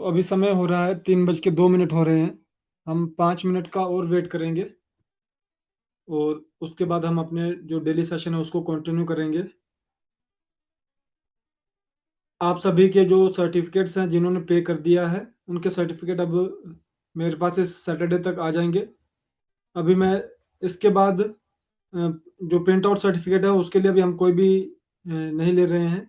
तो अभी समय हो रहा है 3:02 हो रहे हैं। हम 5 मिनट का और वेट करेंगे और उसके बाद हम अपने जो डेली सेशन है उसको कंटिन्यू करेंगे। आप सभी के जो सर्टिफिकेट्स हैं जिन्होंने पे कर दिया है उनके सर्टिफिकेट अब मेरे पास इस सैटरडे तक आ जाएंगे। अभी मैं इसके बाद जो प्रिंट आउट सर्टिफिकेट है उसके लिए अभी हम कोई भी नहीं ले रहे हैं,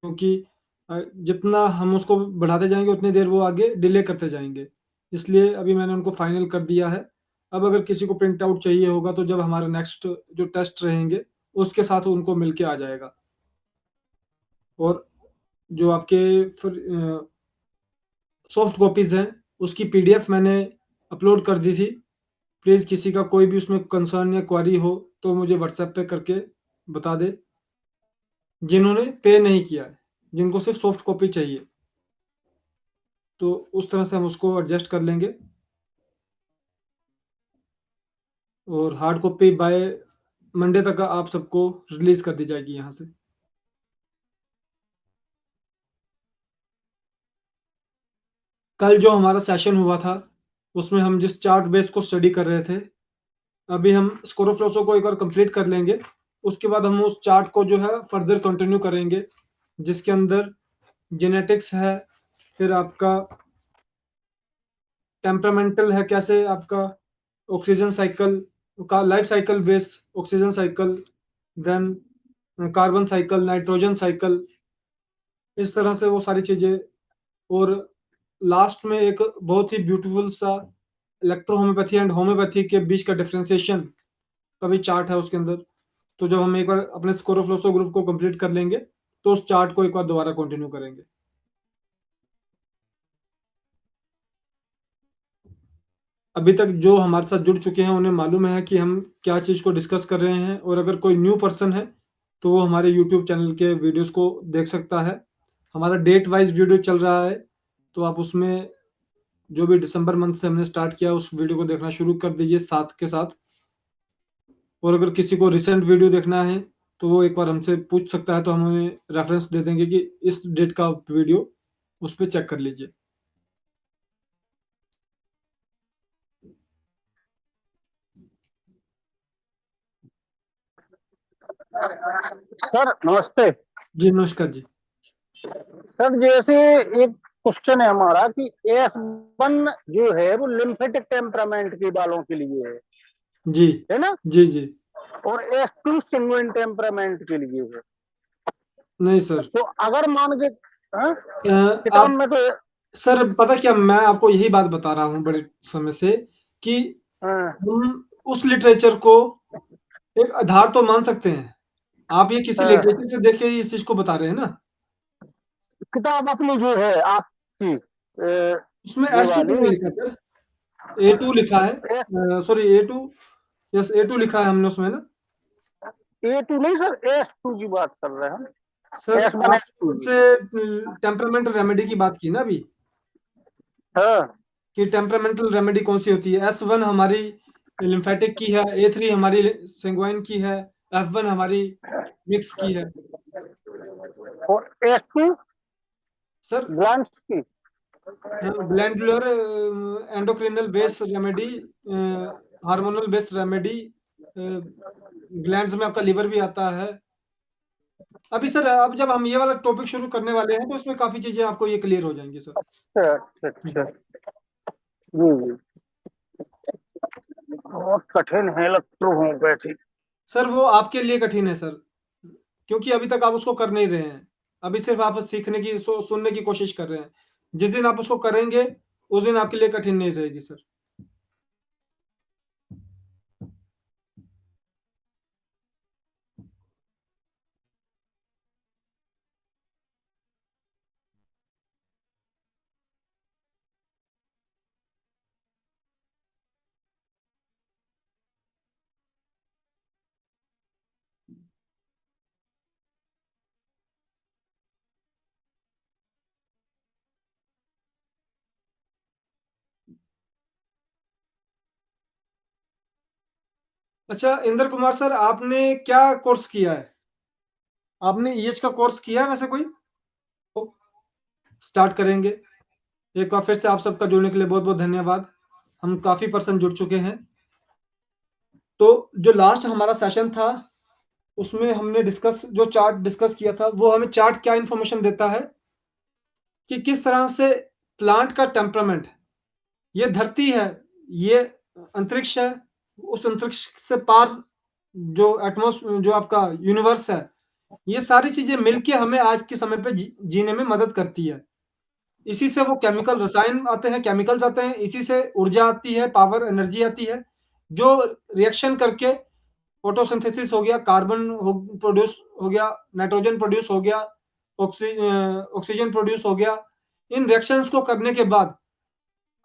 क्योंकि जितना हम उसको बढ़ाते जाएंगे उतनी देर वो आगे डिले करते जाएंगे। इसलिए अभी मैंने उनको फाइनल कर दिया है। अब अगर किसी को प्रिंट आउट चाहिए होगा तो जब हमारे नेक्स्ट जो टेस्ट रहेंगे उसके साथ उनको मिलके आ जाएगा। और जो आपके सॉफ्ट कॉपीज़ हैं उसकी पीडीएफ मैंने अपलोड कर दी थी। प्लीज़ किसी का कोई भी उसमें कंसर्न या क्वेरी हो तो मुझे व्हाट्सएप पे करके बता दे, जिन्होंने पे नहीं किया है, जिनको सिर्फ सॉफ्ट कॉपी चाहिए। तो उस तरह से हम उसको एडजस्ट कर लेंगे और हार्ड कॉपी बाय मंडे तक आप सबको रिलीज कर दी जाएगी यहाँ से। कल जो हमारा सेशन हुआ था उसमें हम जिस चार्ट बेस को स्टडी कर रहे थे, अभी हम स्कोरोफ्लोसो को एक बार कंप्लीट कर लेंगे। उसके बाद हम उस चार्ट को जो है फर्दर कंटिन्यू करेंगे, जिसके अंदर जेनेटिक्स है, फिर आपका टेम्परामेंटल है, कैसे आपका ऑक्सीजन साइकिल का life cycle base oxygen cycle, then carbon cycle, nitrogen cycle, इस तरह से वो सारी चीज़ें। और लास्ट में एक बहुत ही ब्यूटीफुल सा इलेक्ट्रो होम्योपैथी एंड होम्योपैथी के बीच का डिफरेंशिएशन का भी चार्ट है उसके अंदर। तो जब हम एक बार अपने स्कोरोफ्लोसो ग्रुप को कंप्लीट कर लेंगे तो उस चार्ट को एक बार दोबारा कंटिन्यू करेंगे। अभी तक जो हमारे साथ जुड़ चुके हैं उन्हें मालूम है कि हम क्या चीज़ को डिस्कस कर रहे हैं, और अगर कोई न्यू पर्सन है तो वो हमारे यूट्यूब चैनल के वीडियोस को देख सकता है। हमारा डेट वाइज वीडियो चल रहा है, तो आप उसमें जो भी दिसंबर मंथ से हमने स्टार्ट किया उस वीडियो को देखना शुरू कर दीजिए साथ के साथ। और अगर किसी को रिसेंट वीडियो देखना है तो वो एक बार हमसे पूछ सकता है, तो हम उन्हें रेफरेंस दे देंगे कि इस डेट का वीडियो उस पर चेक कर लीजिए। सर नमस्ते। जी नमस्कार जी। सर जैसे एक क्वेश्चन है हमारा कि S1 जो है वो लिम्फेटिक टेम्परामेंट के वालों के लिए जी है ना, जी जी। और S2 संगुइन टेम्परामेंट के लिए है। नहीं सर। तो अगर मान के हाँ, किताब आप में तो सर, पता क्या, मैं आपको यही बात बता रहा हूँ बड़े समय से कि हाँ, हम उस लिटरेचर को एक आधार तो मान सकते हैं। आप ये किसी हाँ, लिटरेचर से देख के इस चीज को बता रहे हैं ना। किताब अपनी जो है आपकी उसमें ये S2 वाली नहीं लिखा सर, A2 लिखा है। Sorry, A2। यस, A2 लिखा है हमने उसमें ना। A2 नहीं सर, S2 की बात कर रहे हैं हम। सर S1 आपने S2 की। मुझसे टेम्परामेंट रेमेडी की बात की ना अभी, हाँ, कि टेम्परामेंटल रेमेडी कौन सी होती है। S1 हमारी लिम्फेटिक की है, A3 हमारी सेंगुइन की है, F1 हमारी मिक्स की है। और S2 सर ग्लैंड्स की। Glandular endocrinal base remedy, hormonal base remedy, glands में आपका लिवर भी आता है। अभी सर, अब जब हम ये वाला टॉपिक शुरू करने वाले हैं तो उसमें काफी चीजें आपको ये क्लियर हो जाएंगी सर। अच्छा अच्छा अच्छा। जी जी। बहुत कठिन है इलेक्ट्रो होम्योपैथी। सर वो आपके लिए कठिन है सर, क्योंकि अभी तक आप उसको कर नहीं रहे हैं। अभी सिर्फ आप सीखने की सुनने की कोशिश कर रहे हैं। जिस दिन आप उसको करेंगे उस दिन आपके लिए कठिन नहीं रहेगी सर। अच्छा इंद्र कुमार सर, आपने क्या कोर्स किया है? आपने ईएच का कोर्स किया है वैसे कोई? स्टार्ट करेंगे। एक बार फिर से आप सबका जुड़ने के लिए बहुत बहुत धन्यवाद। हम काफ़ी पर्सन जुड़ चुके हैं। तो जो लास्ट हमारा सेशन था, उसमें हमने जो चार्ट डिस्कस किया था, वो हमें चार्ट क्या इन्फॉर्मेशन देता है कि किस तरह से प्लांट का टेम्परामेंट, ये धरती है, ये अंतरिक्ष है, उस अंतरिक्ष से पार जो जो आपका यूनिवर्स है, ये सारी चीजें मिलके हमें आज के समय पे जीने में मदद करती है। इसी से वो केमिकल रसायन आते हैं, केमिकल्स आते हैं, इसी से ऊर्जा आती है, पावर एनर्जी आती है, जो रिएक्शन करके फोटोसिंथेसिस हो गया, कार्बन प्रोड्यूस हो गया, नाइट्रोजन प्रोड्यूस हो गया, ऑक्सीजन प्रोड्यूस हो गया। इन रिएक्शंस को करने के बाद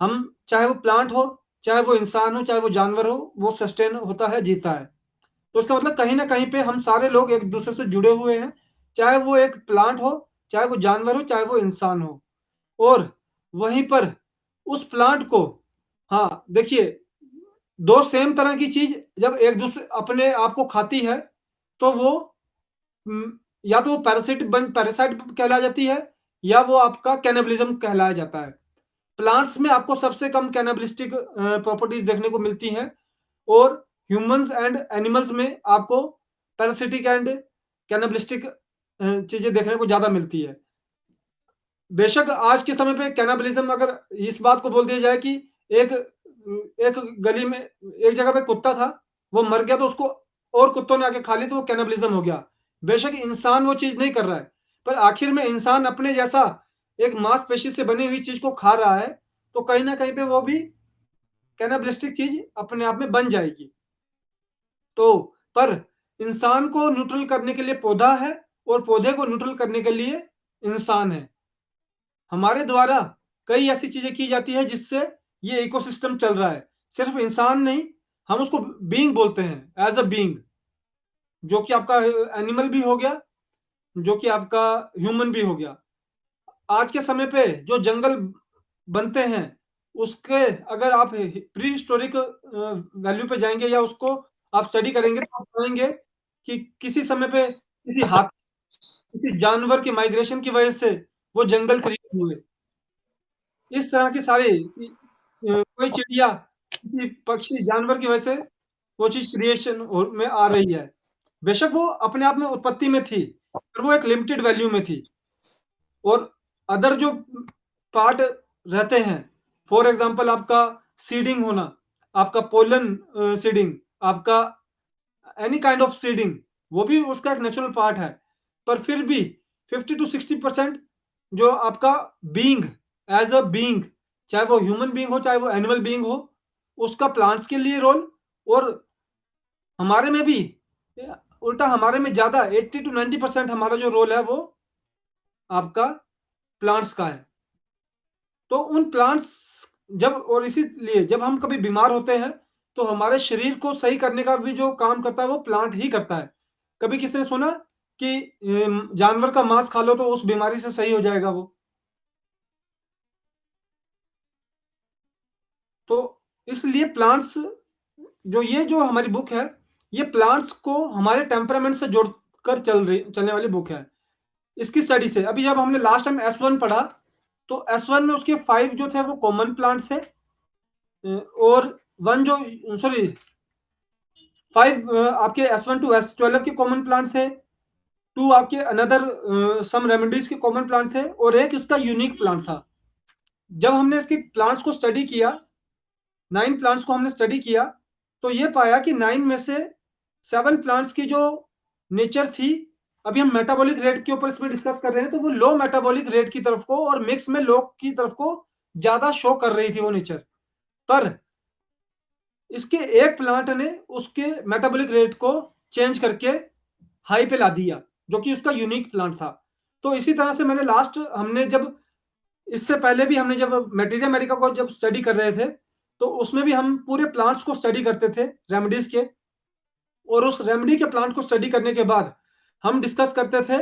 हम, चाहे वो प्लांट हो, चाहे वो इंसान हो, चाहे वो जानवर हो, वो सस्टेन होता है, जीता है। तो इसका मतलब कहीं ना कहीं पे हम सारे लोग एक दूसरे से जुड़े हुए हैं, चाहे वो एक प्लांट हो, चाहे वो जानवर हो, चाहे वो इंसान हो। और वहीं पर उस प्लांट को, हाँ देखिए, दो सेम तरह की चीज जब एक दूसरे अपने आप को खाती है, तो वो या तो वो पैरासाइट कहला जाती है, या वो आपका कैनिबलिज्म कहलाया जाता है। प्लांट्स में आपको सबसे कम कैनिबलिस्टिक प्रॉपर्टीज देखने को मिलती हैं, और ह्यूमंस एंड एनिमल्स में आपको पैरासिटिक एंड कैनिबलिस्टिक चीजें देखने को ज्यादा मिलती है। बेशक आज के समय पे कैनाबलिज्म, अगर इस बात को बोल दिया जाए कि एक एक गली में एक जगह पे कुत्ता था, वो मर गया, तो उसको और कुत्तों ने आके खा ली, तो वो कैनाबलिज्म हो गया। बेशक इंसान वो चीज नहीं कर रहा है, पर आखिर में इंसान अपने जैसा एक मांसपेशी से बनी हुई चीज को खा रहा है, तो कहीं ना कहीं पे वो भी कैनाबलिस्टिक चीज अपने आप में बन जाएगी। तो पर इंसान को न्यूट्रल करने के लिए पौधा है, और पौधे को न्यूट्रल करने के लिए इंसान है। हमारे द्वारा कई ऐसी चीजें की जाती है जिससे ये इकोसिस्टम चल रहा है। सिर्फ इंसान नहीं, हम उसको बीइंग बोलते हैं, एज अ बीइंग, जो कि आपका एनिमल भी हो गया, जो कि आपका ह्यूमन भी हो गया। आज के समय पे जो जंगल बनते हैं, उसके अगर आप प्री हिस्टोरिक वैल्यू पे जाएंगे, या उसको आप स्टडी करेंगे, तो आप पाएंगे कि किसी समय पे किसी हाथी, किसी जानवर की माइग्रेशन की वजह से वो जंगल क्रिएट हुए। इस तरह के सारे कोई चिड़िया, किसी पक्षी, जानवर की वजह से वो चीज क्रिएशन में आ रही है। बेशक वो अपने आप में उत्पत्ति में थी, पर वो एक लिमिटेड वैल्यू में थी। और अदर जो पार्ट रहते हैं, फॉर एग्जांपल आपका सीडिंग होना, आपका पोलन सीडिंग, आपका एनी काइंड ऑफ सीडिंग, वो भी उसका एक नेचुरल पार्ट है। पर फिर भी 50 to 60% जो आपका बीइंग, एज अ बीइंग, चाहे वो ह्यूमन बीइंग हो, चाहे वो एनिमल बीइंग हो, उसका प्लांट्स के लिए रोल, और हमारे में भी उल्टा, हमारे में ज्यादा 80 to 90% हमारा जो रोल है, वो आपका प्लांट्स का है। तो उन प्लांट्स, जब और इसीलिए जब हम कभी बीमार होते हैं, तो हमारे शरीर को सही करने का भी जो काम करता है, वो प्लांट ही करता है। कभी किसी ने सुना कि जानवर का मांस खा लो तो उस बीमारी से सही हो जाएगा वो? तो इसलिए प्लांट्स, जो हमारी बुक है, ये प्लांट्स को हमारे टेम्परामेंट से जोड़कर चलने वाली बुक है। इसकी स्टडी से, अभी जब हमने लास्ट टाइम S1 पढ़ा, तो S1 में उसके 5 जो थे वो कॉमन प्लांट्स थे, और वन जो, सॉरी, 5 आपके S1 to S12 के कॉमन प्लांट थे, 2 आपके अनदर सम रेमेडीज के कॉमन प्लांट थे, और एक इसका यूनिक प्लांट था। जब हमने इसके प्लांट्स को स्टडी किया, 9 प्लांट्स को हमने स्टडी किया, तो ये पाया कि 9 में से 7 प्लांट्स की जो नेचर थी, अभी हम मेटाबॉलिक रेट के ऊपर इसमें डिस्कस कर रहे हैं, तो वो लो मेटाबॉलिक रेट की तरफ को, और मिक्स में लो की तरफ को ज्यादा शो कर रही थी वो नेचर। पर इसके एक प्लांट ने उसके मेटाबॉलिक रेट को चेंज करके हाई पे ला दिया, जो कि उसका यूनिक प्लांट था। तो इसी तरह से मैंने लास्ट, हमने जब इससे पहले भी हमने जब मटेरिया मेडिका को जब स्टडी कर रहे थे, तो उसमें भी हम पूरे प्लांट्स को स्टडी करते थे, रेमेडीज के। और उस रेमेडी के प्लांट को स्टडी करने के बाद हम डिस्कस करते थे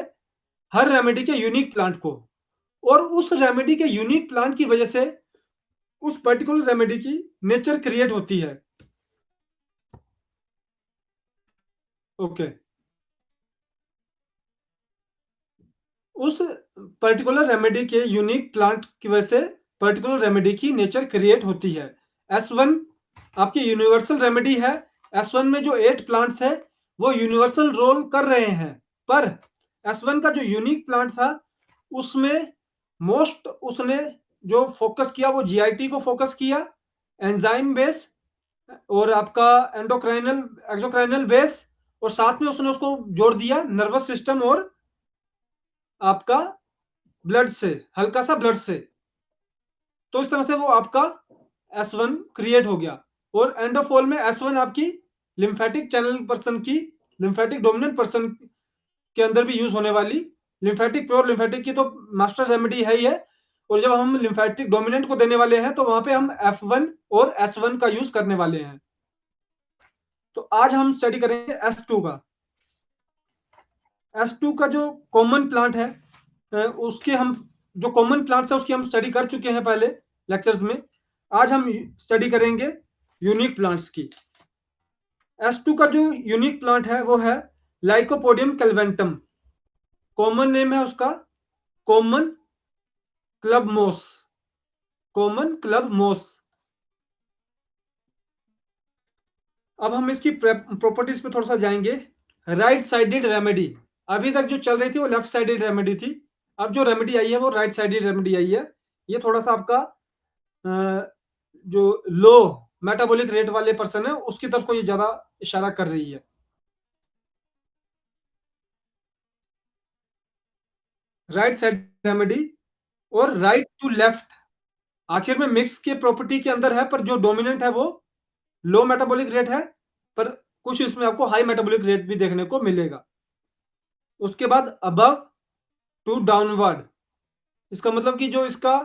हर रेमेडी के यूनिक प्लांट को, और उस रेमेडी के यूनिक प्लांट की वजह से उस पर्टिकुलर रेमेडी की नेचर क्रिएट होती है। ओके, उस पर्टिकुलर रेमेडी के यूनिक प्लांट की वजह से पर्टिकुलर रेमेडी की नेचर क्रिएट होती है। S1 आपकी यूनिवर्सल रेमेडी है। S1 में जो 8 प्लांट्स है वो यूनिवर्सल रोल कर रहे हैं, पर S1 का जो यूनिक प्लांट था उसमें मोस्ट उसने जो फोकस किया वो GIT को फोकस किया, एंजाइम बेस और आपका एंडोक्राइनल एक्सोक्राइनल बेस, और साथ में उसने उसको जोड़ दिया नर्वस सिस्टम और आपका ब्लड से, हल्का सा ब्लड से। तो इस तरह से वो आपका S1 क्रिएट हो गया। और एंड ऑफ ऑल में S1 आपकी लिम्फेटिक चैनल पर्सन की, लिम्फेटिक डोमिनेंट पर्सन के अंदर भी यूज होने वाली, लिम्फेटिक प्योर लिम्फेटिक की तो मास्टर रेमेडी है ही है, और जब हम लिम्फेटिक डोमिनेंट को देने वाले हैं तो वहां पे हम F1 और S1 का यूज करने वाले हैं। तो आज हम स्टडी करेंगे S2 का। S2 का जो कॉमन प्लांट है, उसके हम जो कॉमन प्लांट्स है उसकी हम स्टडी कर चुके हैं पहले लेक्चर्स में। आज हम स्टडी करेंगे यूनिक प्लांट्स की। S2 का जो यूनिक प्लांट है वो है लाइकोपोडियम कैल्वेंटम। कॉमन नेम है उसका कॉमन क्लब मोस, कॉमन क्लब मोस। अब हम इसकी प्रॉपर्टीज पे थोड़ा सा जाएंगे। राइट साइडेड रेमेडी, अभी तक जो चल रही थी वो लेफ्ट साइडेड रेमेडी थी, अब जो रेमेडी आई है वो राइट साइडेड रेमेडी आई है। ये थोड़ा सा आपका जो लो मेटाबॉलिक रेट वाले पर्सन है उसकी तरफ को ये ज्यादा इशारा कर रही है। राइट साइड रेमेडी और राइट टू लेफ्ट आखिर में मिक्स के प्रॉपर्टी के अंदर है, पर जो डोमिनेंट है वो लो मेटाबॉलिक रेट है, पर कुछ इसमें आपको हाई मेटाबॉलिक रेट भी देखने को मिलेगा। उसके बाद अबव टू डाउनवर्ड, इसका मतलब कि जो इसका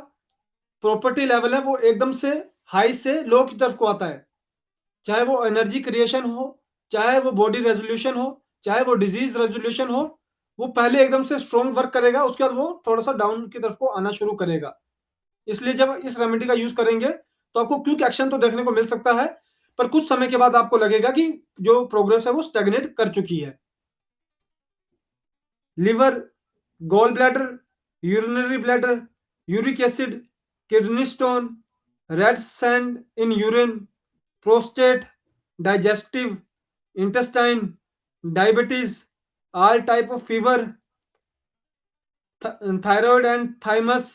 प्रॉपर्टी लेवल है वो एकदम से हाई से लो की तरफ को आता है, चाहे वो एनर्जी क्रिएशन हो, चाहे वो बॉडी रेजोल्यूशन हो, चाहे वो डिजीज रेजोल्यूशन हो, वो पहले एकदम से स्ट्रॉन्ग वर्क करेगा, उसके बाद वो थोड़ा सा डाउन की तरफ को आना शुरू करेगा। इसलिए जब इस रेमेडी का यूज करेंगे तो आपको क्विक एक्शन तो देखने को मिल सकता है, पर कुछ समय के बाद आपको लगेगा कि जो प्रोग्रेस है वो स्टेगनेट कर चुकी है। Liver, gall bladder, urinary bladder, uric acid, kidney stone, red sand in urine, prostate, digestive, intestine, diabetes, all type of fever, thyroid and thymus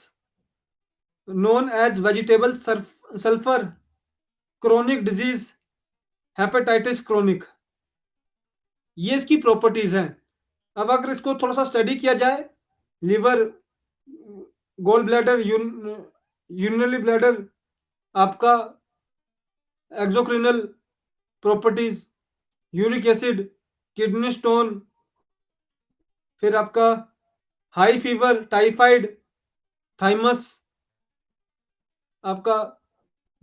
known as vegetable sulfur, chronic disease, hepatitis chronic, ये इसकी properties हैं। अब अगर इसको थोड़ा सा study किया जाए, liver, gall bladder, urinary bladder, आपका exocrinal properties, uric acid, kidney stone, फिर आपका हाई फीवर, टाइफाइड, थाइमस, आपका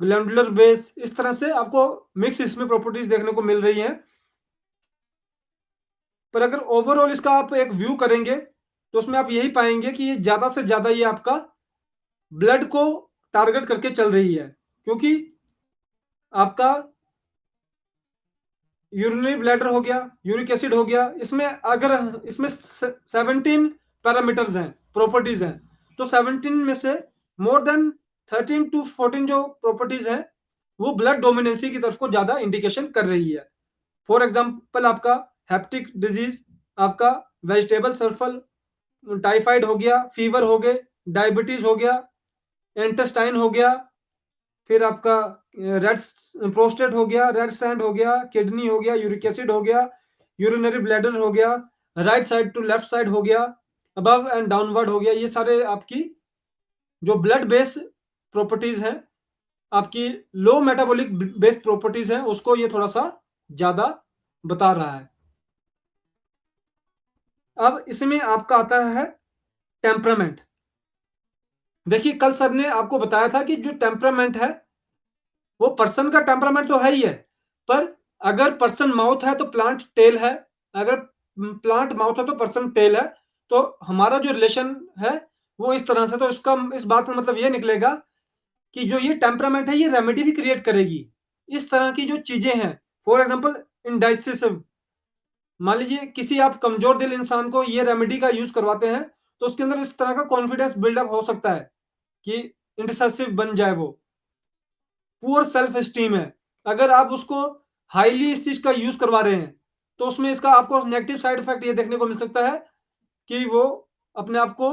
ग्लैंडुलर बेस, इस तरह से आपको मिक्स इसमें प्रॉपर्टीज देखने को मिल रही हैं। पर अगर ओवरऑल इसका आप एक व्यू करेंगे तो उसमें आप यही पाएंगे कि ये ज्यादा से ज्यादा ये आपका ब्लड को टारगेट करके चल रही है, क्योंकि आपका यूरिनरी ब्लैडर हो गया, यूरिक एसिड हो गया, इसमें अगर इसमें 17 पैरामीटर्स हैं, प्रॉपर्टीज हैं, तो 17 में से मोर देन 13 टू 14 जो प्रॉपर्टीज हैं वो ब्लड डोमिनेंसी की तरफ को ज्यादा इंडिकेशन कर रही है। फॉर एग्जाम्पल आपका हेप्टिक डिजीज, आपका वेजिटेबल सर्फल, टाइफाइड हो गया, फीवर हो गए, डायबिटीज हो गया, इंटेस्टाइन हो गया, फिर आपका रेड प्रोस्टेट हो गया, रेड सैंड हो गया, किडनी हो गया, यूरिक एसिड हो गया, यूरिनरी ब्लैडर हो गया, right side to left side हो गया, अबव एंड डाउनवर्ड हो गया। ये सारे आपकी जो ब्लड बेस प्रॉपर्टीज हैं, आपकी लो मेटाबॉलिक बेस्ड प्रॉपर्टीज हैं, उसको ये थोड़ा सा ज्यादा बता रहा है। अब इसमें आपका आता है टेम्परामेंट। देखिए कल सर ने आपको बताया था कि जो टेम्परामेंट है वो पर्सन का टेम्परामेंट तो है ही है, पर अगर पर्सन माउथ है तो प्लांट टेल है, अगर प्लांट माउथ है तो पर्सन टेल है, तो हमारा जो रिलेशन है वो इस तरह से, तो इसका इस बात का मतलब ये निकलेगा कि जो ये टेम्परामेंट है ये रेमेडी भी क्रिएट करेगी। इस तरह की जो चीजें हैं, फॉर एग्जाम्पल इंडाइसिसिव, मान लीजिए किसी आप कमजोर दिल इंसान को ये रेमेडी का यूज करवाते हैं तो उसके अंदर इस तरह का कॉन्फिडेंस बिल्डअप हो सकता है कि इंडिसेसिव बन जाए, वो पुअर सेल्फ स्टीम है, अगर आप उसको हाईली इस चीज का यूज करवा रहे हैं तो उसमें इसका आपको नेगेटिव साइड इफेक्ट ये देखने को मिल सकता है कि वो अपने आप को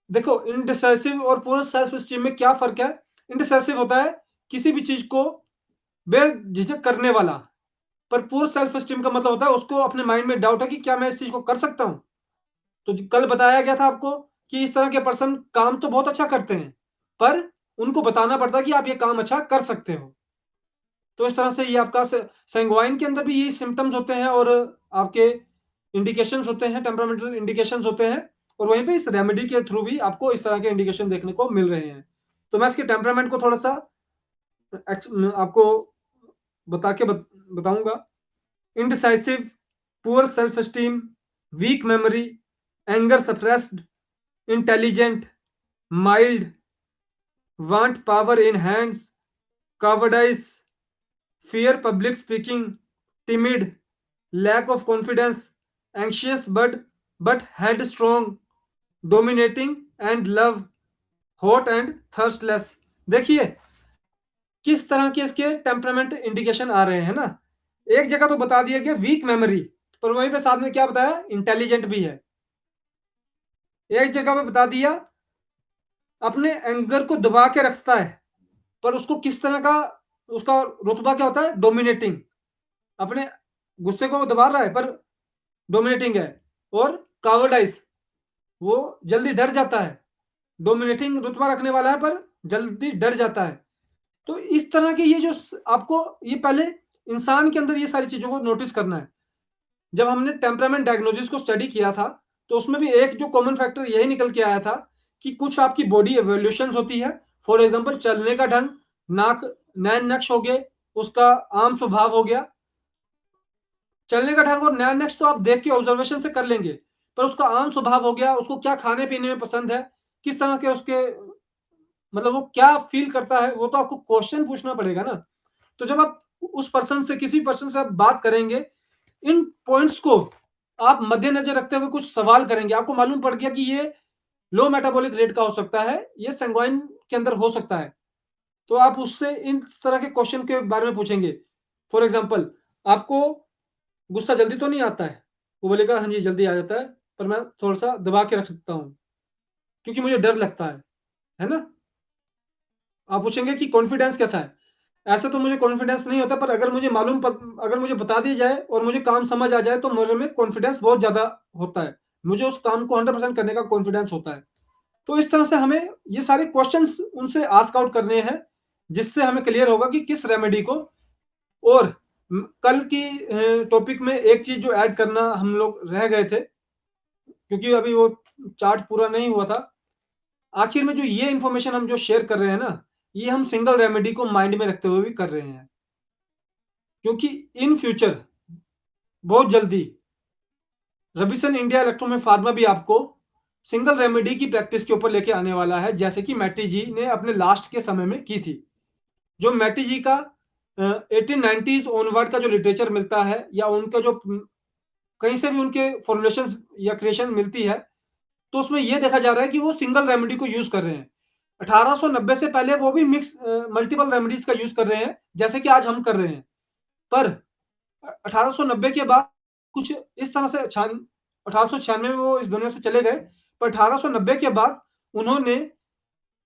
देखो, इंडिसेसिव और पुअर सेल्फ स्टीम में क्या फर्क है? इंडिसेसिव होता है किसी भी चीज को बेझिझक करने वाला, पर पुअर सेल्फ स्टीम का मतलब होता है उसको अपने माइंड में डाउट है कि क्या मैं इस चीज को कर सकता हूं। तो कल बताया गया था आपको कि इस तरह के पर्सन काम तो बहुत अच्छा करते हैं, पर उनको बताना पड़ता है कि आप ये काम अच्छा कर सकते हो। तो इस तरह से ये आपका सैंग्वाइन के अंदर भी ये सिम्टम्स होते हैं और आपके इंडिकेशंस होते हैं, टेम्परामेंटल इंडिकेशंस होते हैं, और वहीं पे इस रेमेडी के थ्रू भी आपको इस तरह के इंडिकेशन देखने को मिल रहे हैं। तो मैं इसके टेम्परामेंट को थोड़ा सा आपको बताऊंगा। Indecisive, poor self esteem, weak memory, anger suppressed, intelligent, mild, want power in hands, cowardice, fear public speaking, timid, lack of confidence, anxious but headstrong, dominating and love, hot and thirstless। देखिए किस तरह के इसके temperament indication आ रहे हैं ना। एक जगह तो बता दिया गया वीक मेमोरी, पर वहीं पे साथ में क्या बताया, इंटेलिजेंट भी है। एक जगह पे बता दिया अपने एंगर को दबा के रखता है, पर उसको किस तरह का, उसका रुतबा क्या होता है, डोमिनेटिंग, अपने गुस्से को वो दबा रहा है पर डोमिनेटिंग है। और कावर्डाइज, वो जल्दी डर जाता है, डोमिनेटिंग रुतबा रखने वाला है पर जल्दी डर जाता है। तो इस तरह के ये जो आपको ये पहले इंसान के अंदर ये सारी चीजों को नोटिस करना है। जब हमने टेम्परामेंट डायग्नोसिस को स्टडी किया था तो उसमें भी एक जो कॉमन फैक्टर यही निकल के आया था कि कुछ आपकी बॉडी एवोल्यूशन होती है। फॉर एग्जाम्पल चलने का ढंग, नाक, नैन नक्श हो गए, उसका आम स्वभाव हो गया। चलने का ढंग और नैन नक्श तो आप देख के ऑब्जर्वेशन से कर लेंगे, पर उसका आम स्वभाव हो गया, उसको क्या खाने पीने में पसंद है, किस तरह के उसके, मतलब वो क्या फील करता है, वो तो आपको क्वेश्चन पूछना पड़ेगा ना। तो जब आप उस पर्सन से, किसी पर्सन से आप बात करेंगे, इन पॉइंट्स को आप मद्देनजर रखते हुए कुछ सवाल करेंगे, आपको मालूम पड़ गया कि ये लो मेटाबॉलिक रेट का हो सकता है, ये सेंगोइन के अंदर हो सकता है, तो आप उससे इन तरह के क्वेश्चन के बारे में पूछेंगे। फॉर एग्जाम्पल, आपको गुस्सा जल्दी तो नहीं आता है? वो बोलेगा हाँ जी जल्दी आ जाता है, पर मैं थोड़ा सा दबा के रख सकता हूँ क्योंकि मुझे डर लगता है ना। आप पूछेंगे कि कॉन्फिडेंस कैसा है? ऐसा तो मुझे कॉन्फिडेंस नहीं होता, पर अगर मुझे बता दिया जाए और मुझे काम समझ आ जाए तो मेरे में कॉन्फिडेंस बहुत ज्यादा होता है, मुझे उस काम को 100% करने का कॉन्फिडेंस होता है। तो इस तरह से हमें ये सारे क्वेश्चंस उनसे आस्क आउट करने हैं, जिससे हमें क्लियर होगा कि किस रेमेडी को। और कल की टॉपिक में एक चीज जो ऐड करना हम लोग रह गए थे, क्योंकि अभी वो चार्ट पूरा नहीं हुआ था। आखिर में जो ये इंफॉर्मेशन हम जो शेयर कर रहे हैं ना, ये हम सिंगल रेमेडी को माइंड में रखते हुए भी कर रहे हैं, क्योंकि इन फ्यूचर बहुत जल्दी रविसन इंडिया इलेक्ट्रो में फार्मा भी आपको सिंगल रेमेडी की प्रैक्टिस के ऊपर लेके आने वाला है, जैसे कि मैटी जी ने अपने लास्ट के समय में की थी। जो मैटी जी का 1890s ऑनवर्ड का जो लिटरेचर मिलता है, या उनका जो कहीं से भी उनके फॉर्मुलेशन या क्रिएशन मिलती है, तो उसमें यह देखा जा रहा है कि वो सिंगल रेमेडी को यूज कर रहे हैं। 1890 से पहले वो भी मिक्स मल्टीपल रेमेडीज का यूज कर रहे हैं, जैसे कि आज हम कर रहे हैं। पर 1890 के बाद कुछ इस तरह से 1896 में वो इस दुनिया से चले गए, पर 1890 के बाद उन्होंने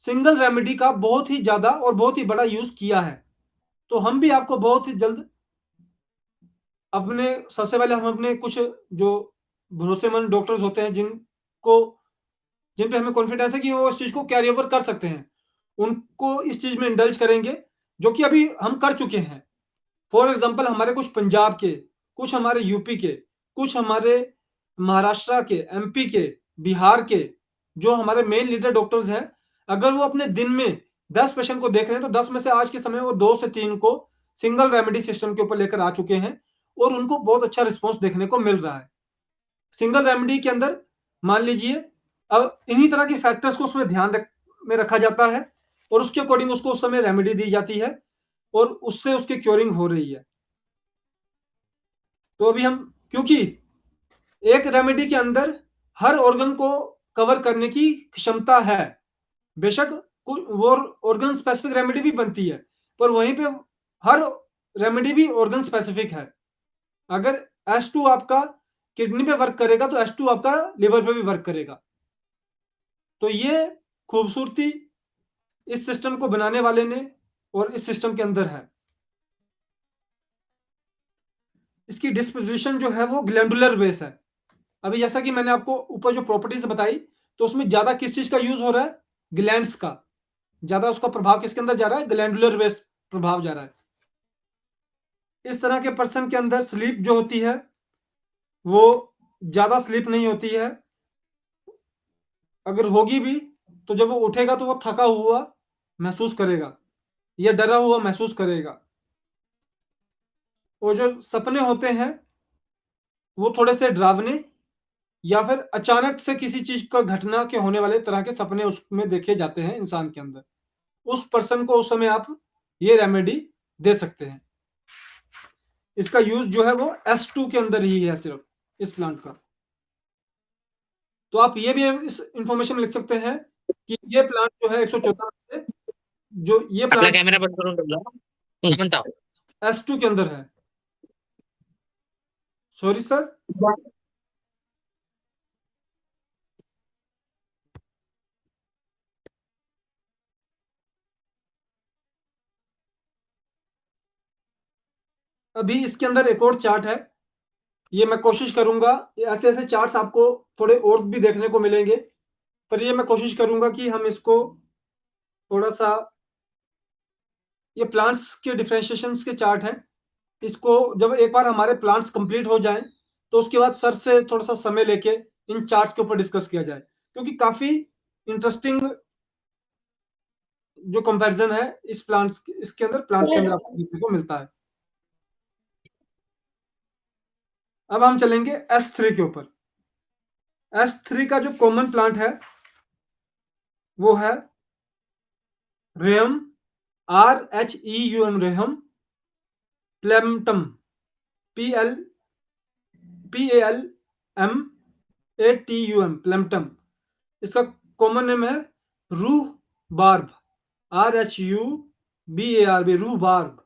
सिंगल रेमेडी का बहुत ही ज्यादा और बहुत ही बड़ा यूज किया है। तो हम भी आपको बहुत ही जल्द अपने, सबसे पहले हम अपने कुछ जो भरोसेमंद डॉक्टर्स होते हैं, जिन पे हमें कॉन्फिडेंस है कि वो इस चीज को कैरी ओवर कर सकते हैं, उनको इस चीज में इंडल्ज करेंगे, जो कि अभी हम कर चुके हैं। फॉर एग्जाम्पल, हमारे कुछ पंजाब के, कुछ हमारे यूपी के, कुछ हमारे महाराष्ट्र के, एमपी के, बिहार के जो हमारे मेन लीडर डॉक्टर्स हैं, अगर वो अपने दिन में 10 पेशेंट को देख रहे हैं तो 10 में से आज के समय वो 2 से 3 को सिंगल रेमेडी सिस्टम के ऊपर लेकर आ चुके हैं, और उनको बहुत अच्छा रिस्पॉन्स देखने को मिल रहा है। सिंगल रेमेडी के अंदर मान लीजिए अब इन्हीं तरह के फैक्टर्स को उसमें में रखा जाता है, और उसके अकॉर्डिंग उसको उस समय रेमेडी दी जाती है, और उससे उसकी क्योरिंग हो रही है। तो अभी हम, क्योंकि एक रेमेडी के अंदर हर ऑर्गन को कवर करने की क्षमता है, बेशक वो ऑर्गन स्पेसिफिक रेमेडी भी बनती है, पर वहीं पे हर रेमेडी भी ऑर्गन स्पेसिफिक है। अगर H2 आपका किडनी पे वर्क करेगा तो H2 आपका लिवर पे भी वर्क करेगा। तो ये खूबसूरती इस सिस्टम को बनाने वाले ने और इस सिस्टम के अंदर है। इसकी डिस्पोजिशन जो है वो ग्लैंडुलर बेस है। अभी जैसा कि मैंने आपको ऊपर जो प्रॉपर्टीज बताई, तो उसमें ज्यादा किस चीज का यूज हो रहा है? ग्लैंड्स का। ज्यादा उसका प्रभाव किसके अंदर जा रहा है? ग्लैंडुलर बेस प्रभाव जा रहा है। इस तरह के पर्सन के अंदर स्लीप जो होती है वो ज्यादा स्लीप नहीं होती है। अगर होगी भी तो जब वो उठेगा तो वो थका हुआ महसूस करेगा या डरा हुआ महसूस करेगा। और जो सपने होते हैं वो थोड़े से डरावने या फिर अचानक से किसी चीज का घटना के होने वाले तरह के सपने उसमें देखे जाते हैं इंसान के अंदर। उस पर्सन को उस समय आप ये रेमेडी दे सकते हैं। इसका यूज जो है वो S2 के अंदर ही है, सिर्फ इस प्लांट का। तो आप ये भी इस इंफॉर्मेशन में लिख सकते हैं कि ये प्लांट जो है 114 से, जो ये आपला प्लांट कॅमेरा बंद करून ठेवला पुन्हा म्हणता S2 के अंदर है। Sorry sir. अभी इसके अंदर एक और चार्ट है, ये मैं कोशिश करूंगा, ऐसे ऐसे चार्ट्स आपको थोड़े और भी देखने को मिलेंगे, पर ये मैं कोशिश करूंगा कि हम इसको थोड़ा सा, ये प्लांट्स के डिफरेंशिएशंस के चार्ट हैं, इसको जब एक बार हमारे प्लांट्स कंप्लीट हो जाएं तो उसके बाद सर से थोड़ा सा समय लेके इन चार्ट्स के ऊपर डिस्कस किया जाए, क्योंकि काफी इंटरेस्टिंग जो कंपैरिजन है इस इसके अंदर प्लांट्स के अंदर आपको देखने को मिलता है। अब हम चलेंगे S3 के ऊपर। S3 का जो कॉमन प्लांट है वो है रेहम, RHEUM, रेहम प्लेमटम, PALMATUM, प्लेमटम। इसका कॉमन नेम है रूह बार्ब, RHUBARB, रूह बार्ब।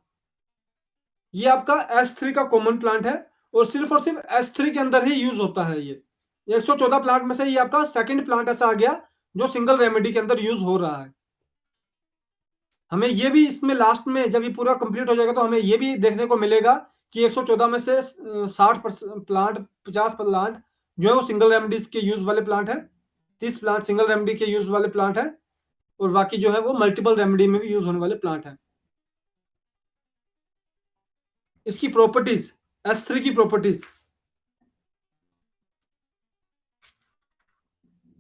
ये आपका S3 का कॉमन प्लांट है और सिर्फ S3 के अंदर ही यूज होता है। ये 114 प्लांट में से ये आपका सेकंड प्लांट ऐसा आ गया जो सिंगल रेमेडी के अंदर यूज हो रहा है। हमें ये भी इसमें लास्ट में जब ये पूरा कंप्लीट हो जाएगा तो हमें ये भी देखने को मिलेगा कि 114 में से 60% प्लांट, 50 प्लांट जो है वो सिंगल रेमेडीज के यूज वाले प्लांट है, 30 प्लांट सिंगल रेमेडी के यूज वाले प्लांट है, और बाकी जो है वो मल्टीपल रेमेडी में भी यूज होने वाले प्लांट है। इसकी प्रॉपर्टीज, S3 की properties,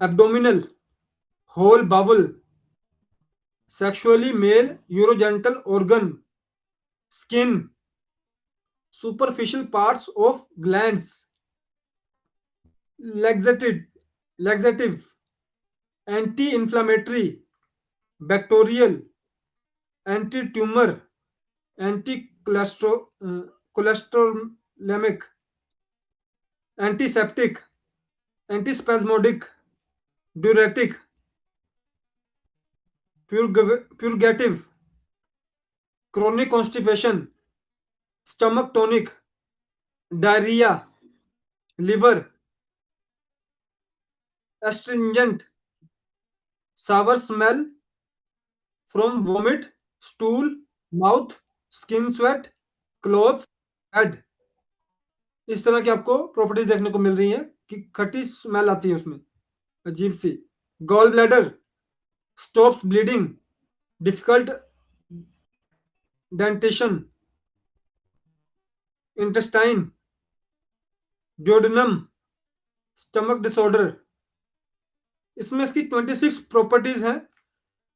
abdominal, whole bowel, sexually male urogenital organ, skin, superficial parts of glands, laxative, anti inflammatory, bacterial, anti tumour, anti cholesterolemic, antiseptic, antispasmodic, diuretic, purgative, chronic constipation, stomach tonic, diarrhoea, liver, astringent, sour smell from vomit, stool, mouth, skin sweat, clothes, head. इस तरह की आपको properties देखने को मिल रही हैं कि खट्टी स्मेल आती है उसमें, अजीब सी। Gall bladder, stops bleeding, difficult dentition, intestine, duodenum, stomach disorder. इसमें इसकी 26 प्रॉपर्टीज हैं।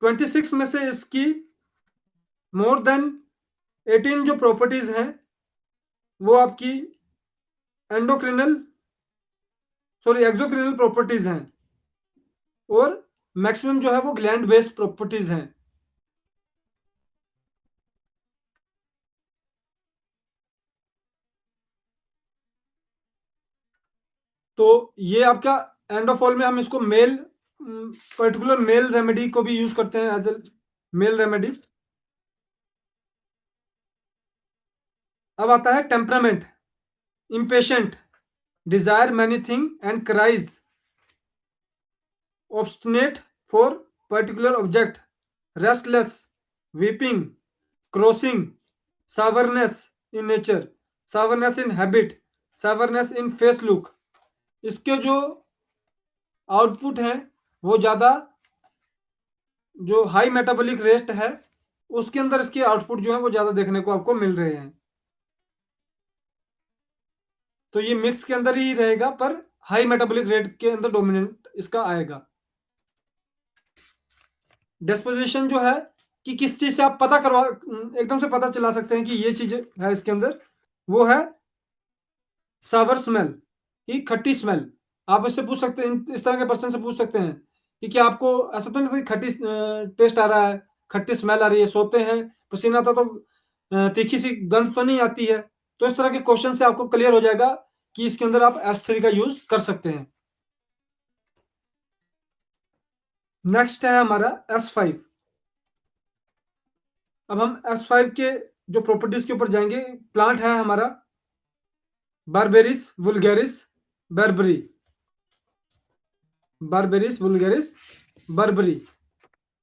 26 में से इसकी मोर देन 18 जो प्रॉपर्टीज हैं वो आपकी एंडोक्रिनल, सॉरी एक्सोक्रिनल प्रॉपर्टीज हैं, और मैक्सिमम जो है वो ग्लैंड बेस्ड प्रॉपर्टीज हैं। तो ये आपका एंडोफॉल में हम इसको मेल पर्टिकुलर मेल रेमेडी को भी यूज करते हैं एज ए मेल रेमेडी। अब आता है temperament, impatient, desire many thing and cries, obstinate for particular object, restless, weeping, crossing, sourness in nature, sourness in habit, sourness in face look. इसके जो output है वो ज़्यादा, जो हाई मेटाबॉलिक रेट है उसके अंदर इसके आउटपुट जो है वो ज़्यादा देखने को आपको मिल रहे हैं। तो ये मिक्स के अंदर ही रहेगा पर हाई मेटाबॉलिक रेट के अंदर डोमिनेंट इसका आएगा। डिस्पोजिशन जो है कि किस चीज से आप पता करवा, एकदम से पता चला सकते हैं कि ये चीज है इसके अंदर, वो है सावर स्मेल, कि खट्टी स्मेल। आप इससे पूछ सकते हैं, इस तरह के पर्सन से पूछ सकते हैं कि क्या आपको ऐसा तो नहीं खट्टी टेस्ट आ रहा है, खट्टी स्मेल आ रही है, सोते हैं पसीना आता तो तीखी सी गंध तो नहीं आती है। तो इस तरह के क्वेश्चन से आपको क्लियर हो जाएगा कि इसके अंदर आप S3 का यूज कर सकते हैं। नेक्स्ट है हमारा S5। अब हम S5 के जो प्रॉपर्टीज के ऊपर जाएंगे। प्लांट है हमारा बारबेरिस वुल्गेरिस बर्बरी, बारबेरिस वुल्गेरिस बर्बरी,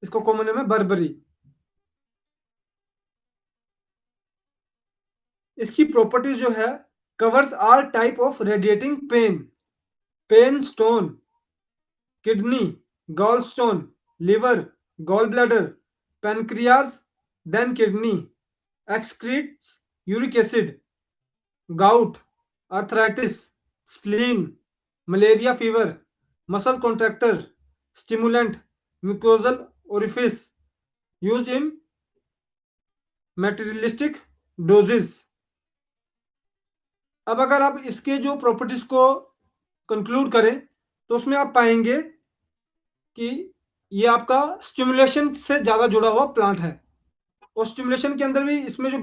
इसको कॉमन नेम है बर्बरी। इसकी प्रॉपर्टीज जो है, covers all type of radiating pain, pain stone, kidney, gall stone, liver, gall bladder, pancreas, then kidney, excretes uric acid, gout, arthritis, spleen, malaria fever, muscle contractor, stimulant, mucosal orifice, use in materialistic doses. अब अगर आप इसके जो properties को conclude करें तो उसमें आप पाएंगे कि ये आपका स्टिमुलेशन से ज़्यादा जुड़ा हुआ प्लांट है। और स्टिमुलेशन के अंदर भी इसमें जो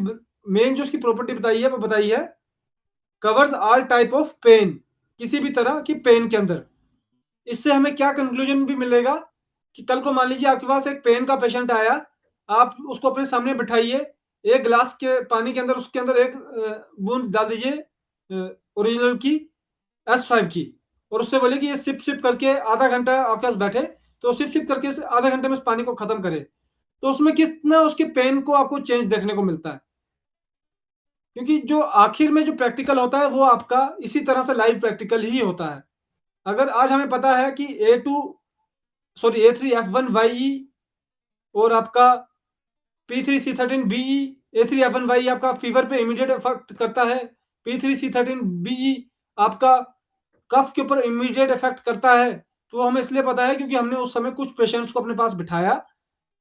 मेन जो इसकी प्रॉपर्टी बताई है वो बताई है covers all type of pain, किसी भी तरह की पेन के अंदर। इससे हमें क्या कंक्लूजन भी मिलेगा कि कल को मान लीजिए आपके पास एक पेन का पेशेंट आया, आप उसको अपने सामने बिठाइए, एक गिलास के पानी के अंदर उसके अंदर एक बूंद डाल दीजिए ओरिजिनल की S5 की, और उससे बोले कि ये सिप सिप करके आधा घंटा आपके पास बैठे, तो सिप सिप करके आधे घंटे में उस पानी को खत्म करे, तो उसमें कितना उसके पेन को आपको चेंज देखने को मिलता है। क्योंकि जो आखिर में जो प्रैक्टिकल होता है वो आपका इसी तरह से लाइव प्रैक्टिकल ही होता है। अगर आज हमें पता है कि A3F1YE और आपका P3C13BE, A3F1YE आपका फीवर पे इमीडिएट इफेक्ट करता है, P3C13BE आपका कफ के ऊपर इमीडिएट इफेक्ट करता है, तो हमें इसलिए पता है क्योंकि हमने उस समय कुछ पेशेंट्स को अपने पास बिठाया,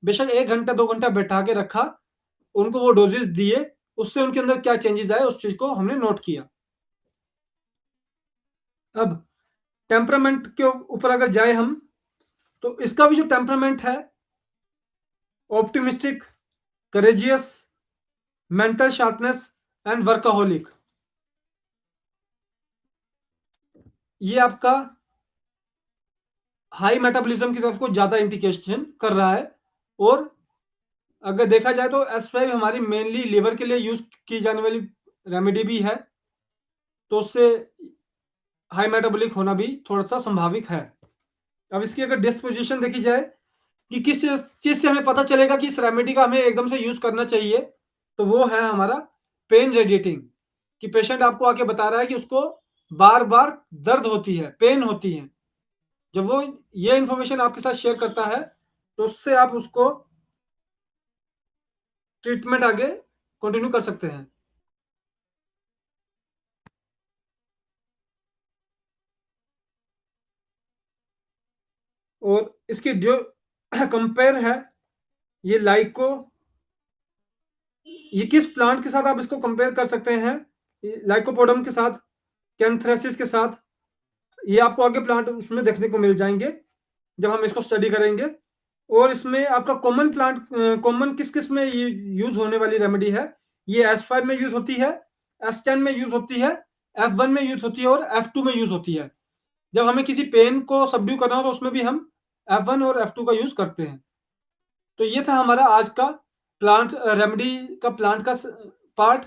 बेशक 1 घंटा 2 घंटा बैठा के रखा, उनको वो डोजेस दिए, उससे उनके अंदर क्या चेंजेस आए उस चीज को हमने नोट किया। अब टेम्परामेंट के ऊपर अगर जाए हम, तो इसका भी जो टेम्परामेंट है, optimistic, courageous, mental sharpness and workaholic, ये आपका हाई मेटाबॉलिज्म की तरफ को ज्यादा इंडिकेशन कर रहा है। और अगर देखा जाए तो S5 हमारी मेनली लिवर के लिए यूज की जाने वाली रेमेडी भी है, तो उससे हाई मेटाबॉलिक होना भी थोड़ा सा संभाविक है। अब इसकी अगर डिस्पोजिशन देखी जाए कि किस चीज से हमें पता चलेगा कि इस रेमेडी का हमें एकदम से यूज करना चाहिए, तो वो है हमारा पेन रेडिएटिंग, कि पेशेंट आपको आके बता रहा है कि उसको बार बार दर्द होती है, पेन होती है। जब वो ये इंफॉर्मेशन आपके साथ शेयर करता है तो उससे आप उसको ट्रीटमेंट आगे कंटिन्यू कर सकते हैं। और इसकी जो कंपेयर है, ये लाइको, ये किस प्लांट के साथ आप इसको कंपेयर कर सकते हैं, लाइकोपोडम के साथ, कैंथ्रेसिस के साथ, ये आपको आगे प्लांट उसमें देखने को मिल जाएंगे जब हम इसको स्टडी करेंगे। और इसमें आपका कॉमन प्लांट, कॉमन किस किस में यूज होने वाली रेमेडी है, ये S5 में यूज होती है, S10 में यूज होती है, F1 में यूज होती है और F2 में यूज होती है। जब हमें किसी पेन को सबड्यू करना हो तो उसमें भी हम F1 और F2 का यूज करते हैं। तो ये था हमारा आज का प्लांट रेमेडी का प्लांट का पार्ट।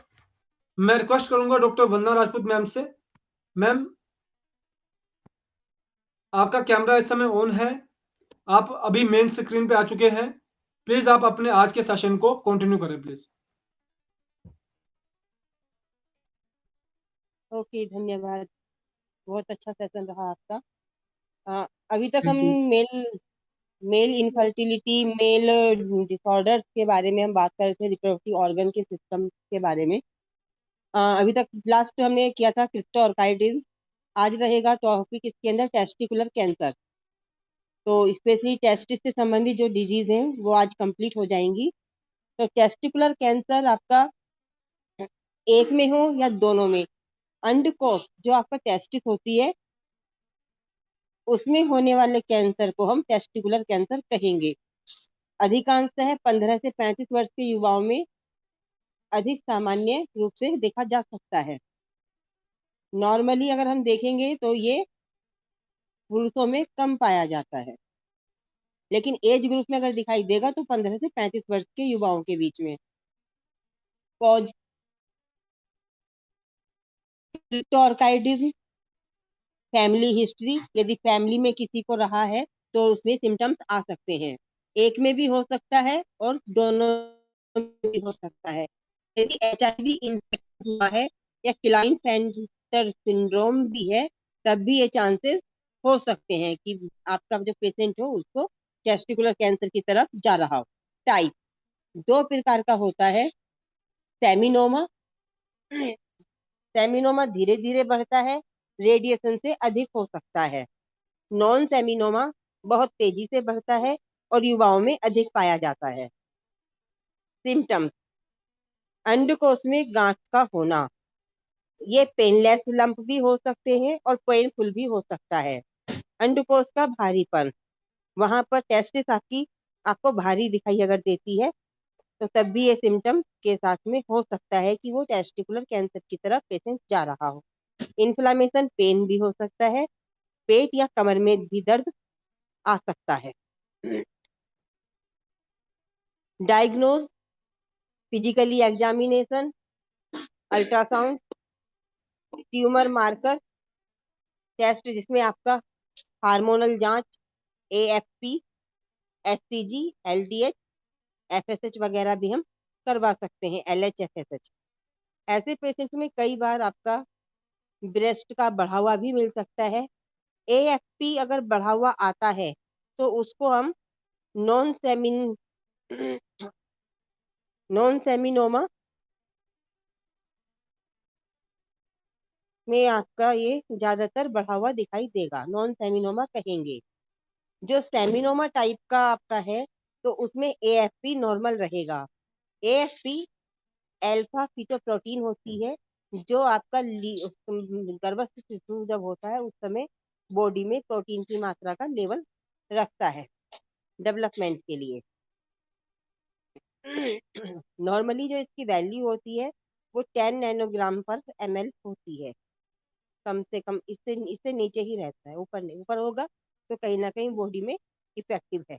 मैं रिक्वेस्ट करूंगा डॉक्टर वंदना राजपूत मैम से। मैम, आपका कैमरा इस समय ऑन है, आप अभी मेन स्क्रीन पे आ चुके हैं। प्लीज आप अपने आज के सेशन को कंटिन्यू करें प्लीज। ओके, धन्यवाद। बहुत अच्छा सेशन रहा आपका। अभी तक हम thank you. Male male infertility, male disorders के बारे में हम बात कर रहे थे, रिप्रोडक्टिव ऑर्गन के सिस्टम के बारे में। अभी तक लास्ट हमने किया था क्रिप्टो ऑर्काइटिस। आज रहेगा टॉपिक इसके अंदर टेस्टिकुलर कैंसर। तो स्पेशली टेस्टिस से संबंधित जो डिजीज हैं वो आज कंप्लीट हो जाएंगी। तो टेस्टिकुलर कैंसर आपका एक में हो या दोनों में, अंडकोश जो आपका टेस्टिस होती है उसमें होने वाले कैंसर को हम टेस्टिकुलर कैंसर कहेंगे। अधिकांशतः 15 से 35 वर्ष के युवाओं में अधिक सामान्य रूप से देखा जा सकता है। नॉर्मली अगर हम देखेंगे तो ये पुरुषों में कम पाया जाता है, लेकिन एज ग्रुप में अगर दिखाई देगा तो 15 से 35 वर्ष के युवाओं के बीच में। कॉज क्रिप्टोऑर्काइटिस, फैमिली हिस्ट्री, यदि फैमिली में किसी को रहा है तो उसमें सिम्टम्स आ सकते हैं। एक में भी हो सकता है और दोनों में भी हो सकता है। यदि HIV इन्फेक्ट हुआ है या क्लाइनफेल्टर सिंड्रोम भी है, तब भी ये चांसेस हो सकते हैं कि आपका जो पेशेंट हो उसको टेस्टिकुलर कैंसर की तरफ जा रहा हो। टाइप दो प्रकार का होता है। सेमिनोमा, सेमिनोमा धीरे धीरे बढ़ता है, रेडिएशन से अधिक हो सकता है। नॉन सेमिनोमा बहुत तेजी से बढ़ता है और युवाओं में अधिक पाया जाता है। सिम्टम्स: अंडकोश में गांठ का होना, ये पेनलेस लंप भी हो सकते हैं और पेनफुल भी हो सकता है। अंडकोश का भारीपन, वहां पर टेस्टिस आपको भारी दिखाई अगर देती है तो तब भी ये सिम्टम के साथ में हो सकता है कि वो टेस्टिकुलर कैंसर की तरफ पेशेंट जा रहा हो। इन्फ्लामेशन, पेन भी हो सकता है। पेट या कमर में भी दर्द आ सकता है। Diagnose: physically examination, ultrasound, tumor marker test जिसमें आपका हार्मोनल जांच, AFP, HCG, LDH, FSH वगैरह भी हम करवा सकते हैं, LH, FSH। ऐसे पेशेंट में कई बार आपका ब्रेस्ट का बढ़ा हुआ भी मिल सकता है। AFP अगर बढ़ा हुआ आता है तो उसको हम नॉन सेमिन नॉन सेमिनोमा में आपका ये ज्यादातर बढ़ा हुआ दिखाई देगा, नॉन सेमिनोमा कहेंगे। जो सेमिनोमा टाइप का आपका है तो उसमें AFP नॉर्मल रहेगा। AFP अल्फा फीटोप्रोटीन होती है जो आपका गर्भस्थ शिशु जब होता है उस समय बॉडी में प्रोटीन की मात्रा का लेवल रखता है डेवलपमेंट के लिए। नॉर्मली जो इसकी वैल्यू होती है वो 10 नैनोग्राम पर ml होती है। कम से कम इससे इससे नीचे ही रहता है, ऊपर नहीं। ऊपर होगा तो कहीं ना कहीं बॉडी में इफेक्टिव है।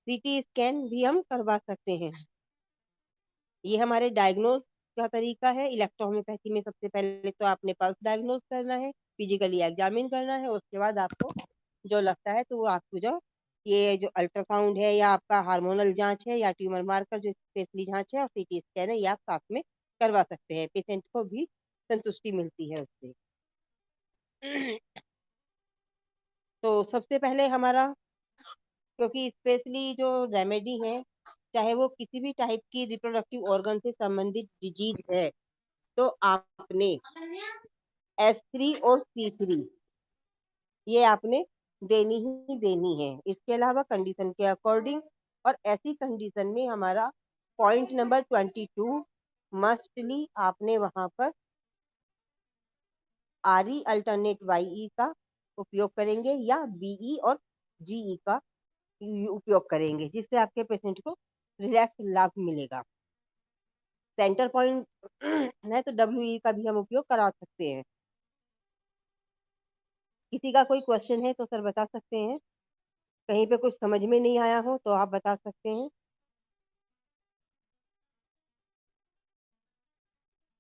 CT स्कैन भी हम करवा सकते हैं। ये हमारे डायग्नोज का तरीका है। इलेक्ट्रोहोम्योपैथी में सबसे पहले तो आपने पल्स डायग्नोज करना है, फिजिकली एग्जामिन करना है, उसके बाद आपको जो लगता है तो वो आपको जो ये जो अल्ट्रासाउंड है या आपका हार्मोनल जांच है या ट्यूमर मार्कर जो स्पेशली जांच है और CT स्कैन है, ये आप साथ में करवा सकते हैं। पेशेंट को भी संतुष्टि मिलती है उससे। तो सबसे पहले हमारा, क्योंकि स्पेशली जो रेमेडी है चाहे वो किसी भी टाइप की रिप्रोडक्टिव ऑर्गन से संबंधित डिजीज है, तो आपने S3 और C3 ये आपने देनी ही देनी है। इसके अलावा कंडीशन के अकॉर्डिंग, और ऐसी कंडीशन में हमारा पॉइंट नंबर 22 मस्टली आपने वहां पर RE अल्टरनेट YE का उपयोग करेंगे या BE और GE का उपयोग करेंगे, जिससे आपके पेशेंट को रिलैक्स लाभ मिलेगा। सेंटर पॉइंट है तो WE का भी हम उपयोग करा सकते हैं। किसी का कोई क्वेश्चन है तो सर बता सकते हैं, कहीं पे कुछ समझ में नहीं आया हो तो आप बता सकते हैं।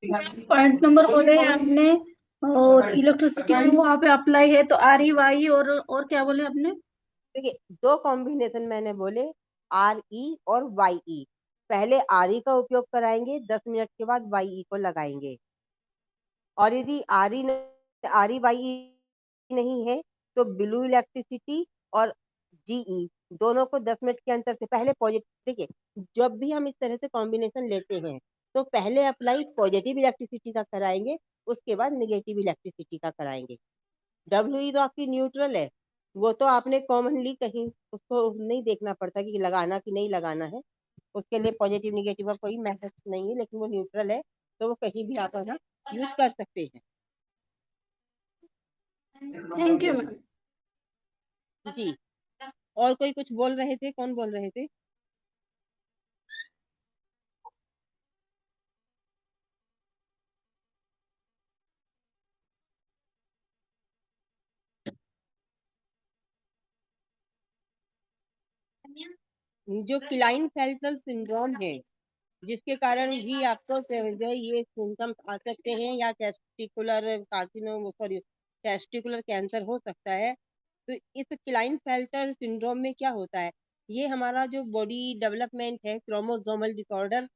पॉइंट नंबर बोले हैं आपने, और इलेक्ट्रिसिटी में वहाँ पे अप्लाई है तो RE और क्या बोले आपने? देखिए, दो कॉम्बिनेशन मैंने बोले, RE और YE। पहले RE का उपयोग कराएंगे, 10 मिनट के बाद YE को लगाएंगे। और यदि RE YE नहीं है तो ब्लू इलेक्ट्रिसिटी और GE दोनों को 10 मिनट के अंतर से पहले पॉजिटिव। देखिए, जब भी हम इस तरह से कॉम्बिनेशन लेते हैं तो पहले अप्लाई पॉजिटिव इलेक्ट्रिसिटी का कराएंगे, उसके बाद निगेटिव इलेक्ट्रिसिटी का कराएंगे। WE तो आपकी न्यूट्रल है, वो तो आपने कॉमनली कहीं उसको नहीं देखना पड़ता कि लगाना कि नहीं लगाना है, उसके लिए पॉजिटिव निगेटिव का कोई मैसेज नहीं है, लेकिन वो न्यूट्रल है तो वो कहीं भी आप ना यूज कर सकते हैं। Thank you ma'am. जी, और कोई कुछ बोल रहे थे? कौन बोल रहे थे? जो क्लाइनफेल्टर सिंड्रोम है, जिसके कारण भी आपको जो है ये सिम्टम्स आ सकते हैं, या टेस्टिकुलर कार्सिनोम, सॉरी, टेस्टिकुलर कैंसर हो सकता है। तो इस क्लाइनफेल्टर सिंड्रोम में क्या होता है, ये हमारा जो बॉडी डेवलपमेंट है, क्रोमोसोमल डिसऑर्डर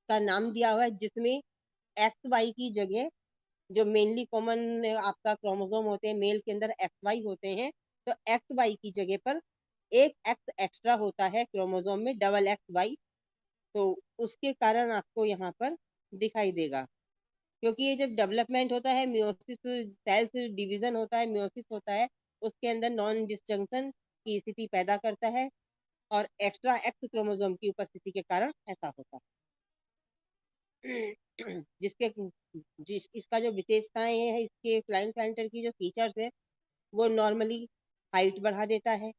का नाम दिया हुआ है, जिसमें XY की जगह, जो मेनली कॉमन आपका क्रोमोसोम होते हैं, मेल के अंदर XY होते हैं, तो XY की जगह पर एक X एक्स्ट्रा होता है क्रोमोसोम में, डबल XY। तो उसके कारण आपको यहाँ पर दिखाई देगा, क्योंकि ये जब डेवलपमेंट होता है, मियोसिस, सेल्स डिवीजन होता है, मियोसिस होता है, उसके अंदर नॉन डिसजंक्शन की स्थिति पैदा करता है, और एक्स्ट्रा X क्रोमोसोम की उपस्थिति के कारण ऐसा होता है। जिसके इसका जो विशेषताएं है, इसके क्लाइनफेल्टर की जो फीचर्स है, वो नॉर्मली हाइट बढ़ा देता है,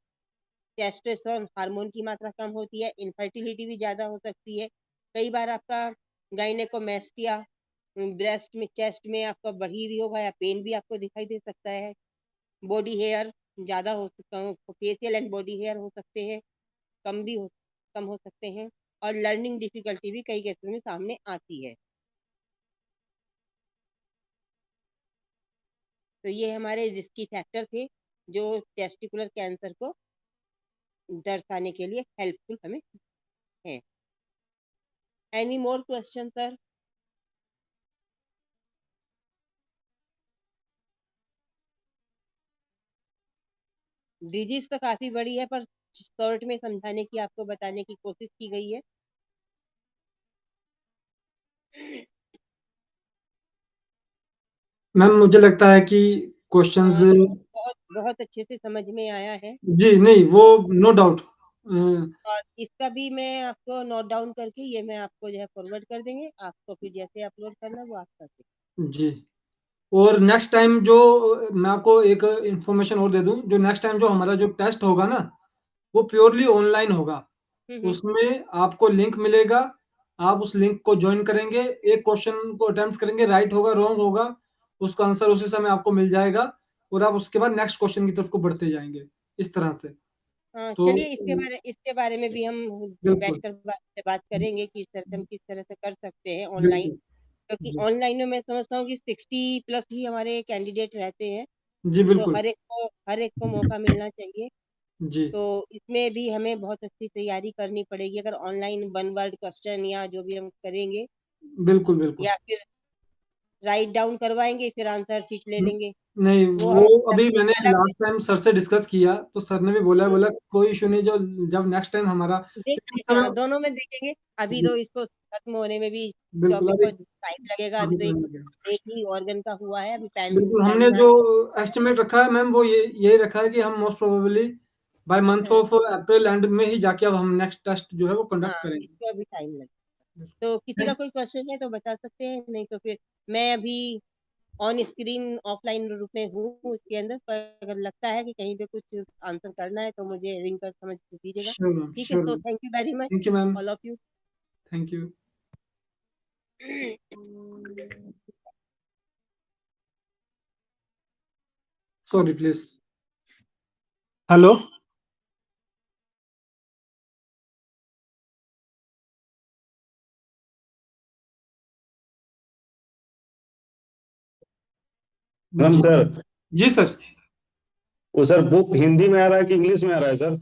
टेस्टोस्टेरोन हार्मोन की मात्रा कम होती है, इनफर्टिलिटी भी ज्यादा हो सकती है, कई बार आपका गायनेकोमेस्टिया, ब्रेस्ट में, चेस्ट में आपका बढ़ी भी होगा, या पेन भी आपको दिखाई दे सकता है, बॉडी हेयर ज्यादा हो सकता है, फेशियल एंड बॉडी हेयर हो सकते हैं, कम हो सकते हैं, और लर्निंग डिफिकल्टी भी कई केसेस में सामने आती है। तो ये हमारे रिस्की फैक्टर थे जो टेस्टिकुलर कैंसर को दर्शाने के लिए हेल्पफुल हमें है। Any more question sir? Disease तो काफी बड़ी है, पर शॉर्ट में समझाने की, आपको बताने की कोशिश की गई है। मैम मुझे लगता है कि क्वेश्चंस, बहुत बहुत अच्छे से समझ में आया है, जी नहीं वो नो डाउट, और इसका भी मैं आपको नोट डाउन करके ये मैं आपको जो है फॉरवर्ड कर देंगे, आपको फिर जैसे अपलोड करना वो आप कर देंगे। जी। और नेक्स्ट टाइम जो, मैं आपको एक इंफॉर्मेशन और दे दूं, जो नेक्स्ट टाइम जो हमारा जो टेस्ट होगा ना, वो प्योरली ऑनलाइन होगा। हम्म। उसमें आपको लिंक मिलेगा, आप उस लिंक को ज्वाइन करेंगे, एक क्वेश्चन को अटेम्प्ट करेंगे, राइट होगा रॉन्ग होगा, उसका आंसर उसी समय आपको मिल जाएगा, और आप उसके बाद नेक्स्ट क्वेश्चन की तरफ को बढ़ते जाएंगे इस तरह से। हाँ, तो चलिए इसके बारे में भी हम बिल्कुल बैठकर बात करेंगे कि इस तरह से हम किस तरह से कर सकते हैं ऑनलाइन, बिल्कुल। क्योंकि जी ऑनलाइन में मैं समझता हूँ कि 60+ ही हमारे कैंडिडेट रहते हैं, जी तो बिल्कुल। हर एक को मौका मिलना चाहिए। जी तो इसमें भी हमें बहुत अच्छी तैयारी करनी पड़ेगी, अगर ऑनलाइन 1 वर्ड क्वेश्चन या जो भी हम करेंगे, बिल्कुल बिल्कुल। या फिर राइट डाउन करवाएंगे फिर आंसर शीट ले लेंगे, नहीं वो वो हम अभी एक मैंने अलग लास्ट टाइम सर से डिस्कस किया तो सर ने भी बोला, बोला कोई इशू नहीं, जो जब नेक्स्ट टाइम हमारा, क्योंकि देखते उस हैं। हाँ, समय, दोनों में देखेंगे, अभी जी, तो इसको खत्म होने में भी बिल्कुल टॉपिक अभी को टाइम लगेगा, अभी काफी तो टाइम लगेगा। एक ही ऑर्गन का हुआ है, अभी बिल्कुल हमने पैन जो एस्टिमेट रखा है मैम, वो यही रखा है कि हम मोस्ट प्रोबेबली बाय मंथ हाँ, ऑफ अप्रैल एंड में ही जाके अब हम नेक्स्ट टेस्ट जो है वो कंडक्ट हाँ, करेंगे। इसको अभी टाइम लगेगा। तो किसी का कोई क्वेश्चन है तो बता सकते हैं, नहीं तो फिर मैं अभी ऑन स्क्रीन ऑफलाइन रूप में हूँ उसके अंदर, पर अगर लगता है कि कहीं पे कुछ आंसर करना है तो मुझे रिंग कर समझ दीजिएगा। श्योर मैम, ठीक है, श्योर तो ma'am. Thank you very much thank you ma'am. All of you. Thank you. Sorry please. Hello. Ram ji sir, जी सर। वो सर बुक हिंदी में आ रहा है कि इंग्लिश में आ रहा है सर?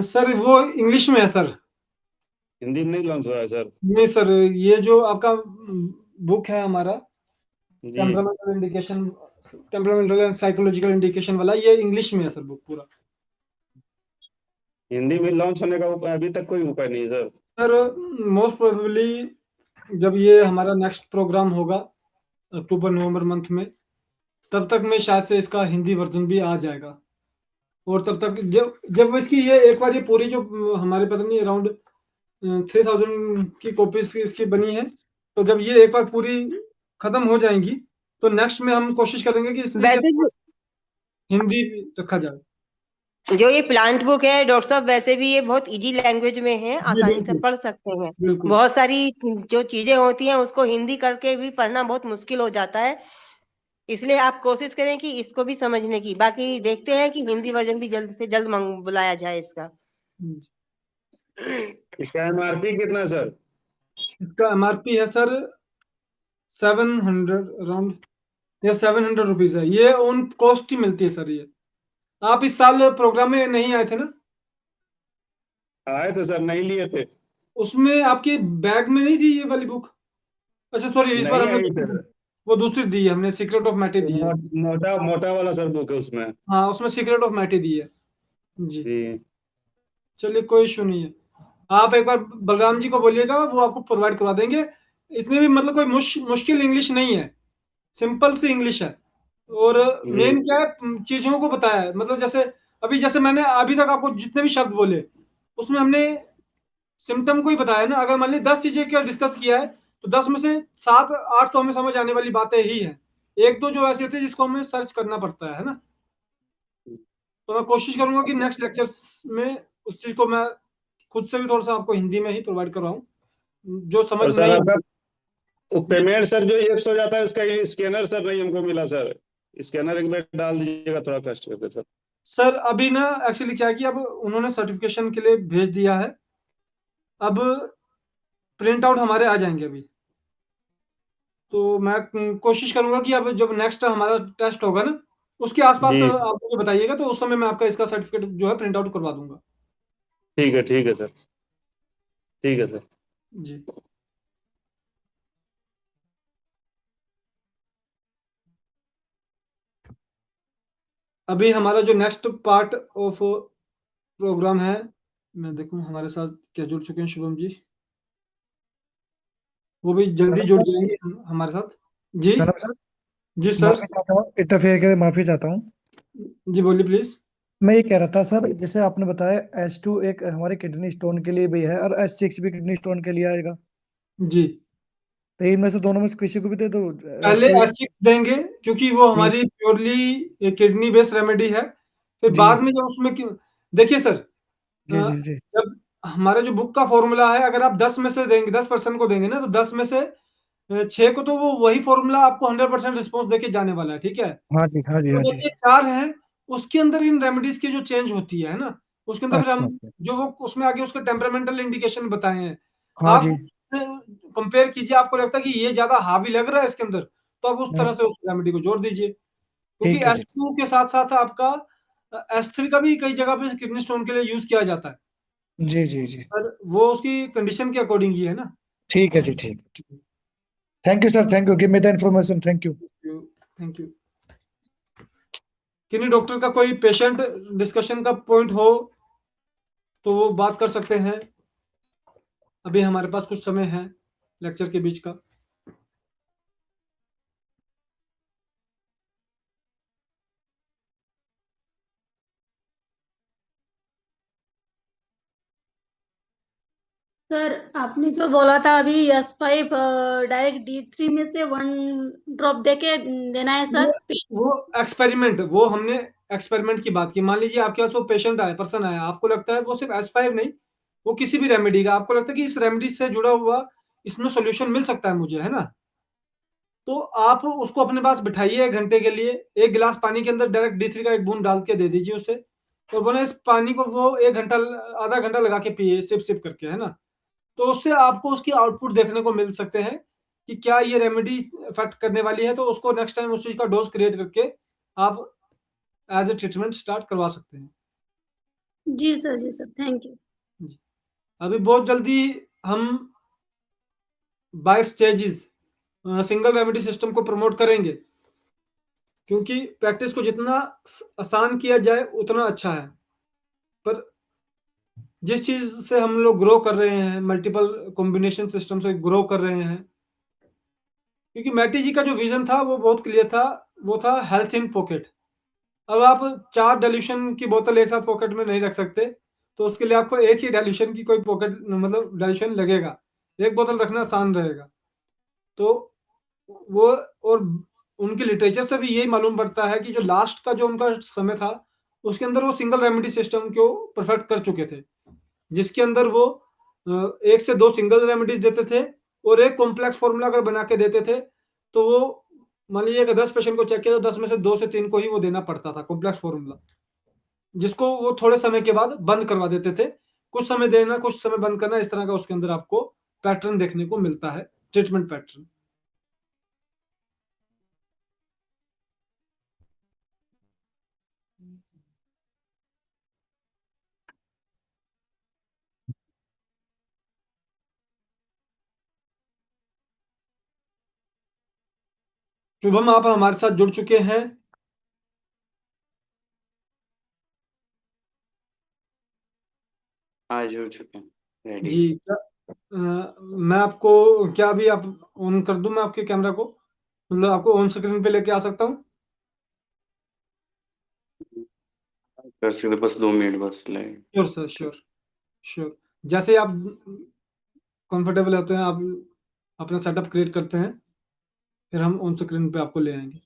सर वो इंग्लिश में है सर। हिंदी में नहीं लॉन्च हुआ है सर? नहीं सर, ये जो आपका बुक है हमारा, जी। Temperamental indication, temperamental and psychological indication वाला, ये इंग्लिश में है सर बुक पूरा। हिंदी में लॉन्च होने का उपाय अभी तक कोई उपाय नहीं है सर? सर मोस्ट प्रोबेबली जब ये हमारा नेक्स्ट प्रोग्राम होगा अक्टूबर नवंबर मंथ में, तब तक में शायद से इसका हिंदी वर्जन भी आ जाएगा। और तब तक जब जब इसकी ये एक बार ये पूरी जो हमारे पता नहीं अराउंड 3000 की कॉपीज इसकी बनी है, तो जब ये एक बार पूरी खत्म हो जाएंगी तो नेक्स्ट में हम कोशिश करेंगे कि इस तरीके वैसे से हिंदी भी रखा जाए। जो ये प्लांट बुक है डॉक्टर साहब, वैसे भी ये बहुत इजी लैंग्वेज में है, जी आसानी से बिल्कुल पढ़ सकते हैं। बिल्कुल। बहुत सारी जो चीजें होती हैं उसको हिंदी करके भी पढ़ना बहुत मुश्किल हो जाता है, इसलिए आप कोशिश करें कि इसको भी समझने की। बाकी देखते हैं कि हिंदी वर्जन भी जल्द से जल्द बुलाया जाए इसका। इसका एमआरपी कितना है सर? इसका एमआरपी है सर 700 अराउंड, या 700 रुपीज है। ये ऑन कॉस्ट ही मिलती है सर। ये आप इस साल प्रोग्राम में नहीं आए थे ना? आए थे सर, नहीं लिए थे। उसमें आपके बैग में नहीं थी ये वाली बुक? अच्छा सॉरी, इस बार नहीं हमने आई सर। वो दूसरी दी है, हमने सीक्रेट ऑफ मैटी दी है। मोटा मोटा वाला सर बुक है उसमें। हाँ, उसमें सीक्रेट ऑफ मैटी दी है जी। जी। चलिए कोई इशू नहीं है। आप एक बार बलराम जी को बोलिएगा, वो आपको प्रोवाइड करवा देंगे। इतनी भी मतलब कोई मुश्किल इंग्लिश नहीं है, सिंपल सी इंग्लिश है। और जी। मेन क्या है, चीजों को बताया है। मतलब जैसे मैंने अभी तक आपको जितने भी शब्द बोले, उसमें हमने सिम्टम को ही बताया ना। अगर मान ली 10 चीजें क्या डिस्कस किया है, तो 10 में से 7 8 तो हमें समझ आने वाली बातें ही हैं। एक दो जो ऐसी होती है जिसको हमें सर्च करना पड़ता है ना। तो मैं कोशिश करूंगा कि नेक्स्ट लेक्चर्स में उस चीज को मैं खुद से भी थोड़ा सा आपको हिंदी में ही प्रोवाइड करवाऊं, जो समझ और सर नहीं। आपका वो जी पेमेंट सर जो 100 जाता है उसका स्कैनर सर नहीं हमको मिला सर। स्कैनर एक बार डाल दीजिएगा थोड़ा कष्ट करके सर। सर, अभी ना एक्चुअली क्या है कि अब उन्होंने सर्टिफिकेशन के लिए भेज दिया है। अब प्रिंट आउट हमारे आ जाएंगे अभी। तो मैं कोशिश करूंगा कि अब जब नेक्स्ट हमारा टेस्ट होगा ना, उसके आसपास जी। आप मुझे बताइएगा, तो उस समय मैं आपका इसका सर्टिफिकेट जो है प्रिंट आउट करवा दूंगा। ठीक है सर। ठीक है सर। जी। अभी हमारा जो नेक्स्ट पार्ट ऑफ प्रोग्राम है, मैं देखूं हमारे साथ क्या जुड़ चुके हैं शुभम जी, वो भी जल्दी कनक जुड़ सर, जाएंगे हमारे साथ। जी कनक सर, जी सर। माफी चाहता हूँ, इंटरफेयर के लिए माफी चाहता हूँ। जी बोलिए प्लीज। मैं ये कह रहा था सर, जैसे आपने बताया H2 एक हमारे किडनी स्टोन के लिए भी है और H6 भी किडनी स्टोन के लिए आएगा, जी, तो इनमें से दोनों में से किसी को भी दे दो। पहले H2 एसिड देंगे, क्योंकि वो ठीक। हमारी प्योरली किडनी बेस्ड रेमेडी है। फिर जी बाद में जब उसमें देखिए सर, जी जी जी। जब हमारे जो बुक का फॉर्मूला है, अगर आप 10 में से देंगे, 10% को देंगे ना, तो 10 में से 6 को तो वो वही फॉर्मूला आपको 100% रिस्पॉन्स देके जाने वाला है, ठीक है। हाँ जी हाँ जी तो हाँ जी। बचे 4 हैं, उसके अंदर इन रेमेडीज की जो चेंज होती है ना, उसके अंदर फिर अच्छा हम अच्छा। जो वो उसमें आगे उसके टेम्परामेंटल इंडिकेशन बताए हैं, हाँ आप जी। कंपेयर कीजिए, आपको लगता है कि ये ज्यादा हावी लग रहा है इसके अंदर, तो आप उस तरह हाँ, से उस रेमेडी को जोड़ दीजिए। क्योंकि ठीक है जी। S2 के साथ साथ आपका S3 का भी कई जगह पे किडनी स्टोन के लिए यूज किया जाता है, जी जी जी। पर वो उसकी कंडीशन के अकॉर्डिंग ही है ना। ठीक है जी, ठीक। Thank you sir, thank you, give me the information, thank you. Thank you. किन्हीं डॉक्टर का कोई पेशेंट डिस्कशन का पॉइंट हो तो वो बात कर सकते हैं। अभी हमारे पास कुछ समय है लेक्चर के बीच का। सर, आपने जो बोला था अभी S5 डायरेक्ट D3 में से 1 ड्रॉप देके देना है वो सर। वो एक्सपेरिमेंट, वो हमने एक्सपेरिमेंट की बात की। मान लीजिए आपके पास वो पेशेंट आया, पर्सन आया, आपको लगता है वो सिर्फ S5 नहीं, वो किसी भी रेमेडी का, आपको लगता है कि इस रेमेडी से जुड़ा हुआ इसमें सॉल्यूशन मिल सकता है मुझे, है ना? तो आप उसको अपने पास बिठाइए 1 घंटे के लिए, 1 गिलास पानी के अंदर डायरेक्ट D3 का 1 बूंद डाल के दे दीजिए उसे, और बोले इस पानी को वो 1 घंटा आधा घंटा लगा के पिए, सिप करके, है ना? तो उससे आपको उसकी आउटपुट देखने को मिल सकते हैं कि क्या ये रेमेडी इफेक्ट करने वाली है, तो उसको नेक्स्ट टाइम उस चीज का डोज क्रिएट करके आप एज ए ट्रीटमेंट स्टार्ट करवा सकते हैं। जी सर, थैंक यू। जी। अभी बहुत जल्दी हम by stages single remedy system को प्रमोट करेंगे, क्योंकि प्रैक्टिस को जितना आसान किया जाए उतना अच्छा है। पर जिस चीज से हम लोग ग्रो कर रहे हैं, मल्टीपल कॉम्बिनेशन सिस्टम से ग्रो कर रहे हैं, क्योंकि मैटी जी का जो विजन था वो बहुत क्लियर था, वो था हेल्थ इन पॉकेट। अब आप 4 डाइल्यूशन की बोतल एक साथ पॉकेट में नहीं रख सकते, तो उसके लिए आपको एक ही डाइल्यूशन की कोई पॉकेट मतलब डाइल्यूशन लगेगा, एक बोतल रखना आसान रहेगा। तो वो, और उनकी लिटरेचर से भी यही मालूम पड़ता है कि जो लास्ट का जो उनका समय था उसके अंदर वो सिंगल रेमेडी सिस्टम को परफेक्ट कर चुके थे, जिसके अंदर वो 1 से 2 सिंगल रेमेडीज देते थे और एक कॉम्प्लेक्स फॉर्मूला अगर बना के देते थे तो वो, मान लीजिए अगर 10 पेशेंट को चेक किया तो 10 में से 2 से 3 को ही वो देना पड़ता था कॉम्प्लेक्स फॉर्मूला, जिसको वो थोड़े समय के बाद बंद करवा देते थे। कुछ समय देना, कुछ समय बंद करना, इस तरह का उसके अंदर आपको पैटर्न देखने को मिलता है, ट्रीटमेंट पैटर्न। शुभम, आप हमारे साथ जुड़ चुके हैं। हाँ जुड़ चुके हैं, रेडी। जी, मैं आपको क्या अभी आप ऑन कर दूं मैं आपके कैमरा को, मतलब आपको ऑन स्क्रीन पे लेके आ सकता हूं? कर सकते, बस 2 मिनट बस लगेगा। Sure sir, sure sure. जैसे ही आप कंफर्टेबल होते हैं, आप अपना सेटअप क्रिएट करते हैं, फिर हम ऑन स्क्रीन पे आपको ले आएंगे।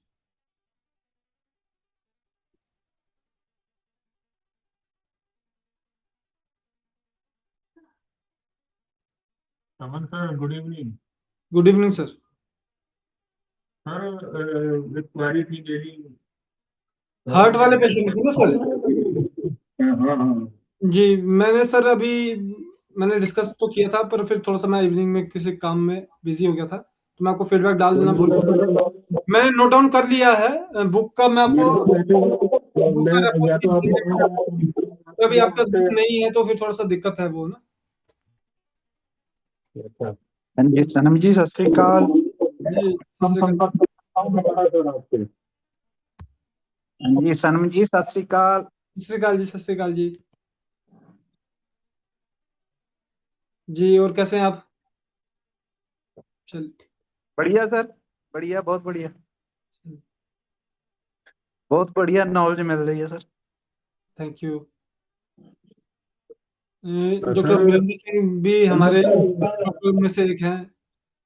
Aman sir, good evening. Good evening sir. Sir, with query थी मेरी। हार्ट वाले पेशेंट थे ना सर? हाँ। जी, मैंने सर अभी मैंने डिस्कस तो किया था, पर फिर थोड़ा सा मैं इवनिंग में किसी काम में बिजी हो गया था, तो मैं आपको फीडबैक डाल देना भूल गया। मैंने नोट डाउन कर लिया है बुक का, मैं आपको बुक का या तो रेफरेंस, अभी आपके पास बुक नहीं है तो फिर थोड़ा सा दिक्कत है वो ना। हाँ जी सनम जी, सत श्री अकाल। जी हम सर। आपके हाँ जी सनम जी, सत श्री अकाल। सत श्री अकाल जी, सत श्री अकाल जी। जी, और कैसे हैं आप? चल, बढ़िया सर, बढ़िया, बहुत बढ़िया, बहुत बढ़िया नॉलेज मिल रही है sir. Thank you. Doctor Virendra Singh भी हमारे डॉक्टर में से एक हैं,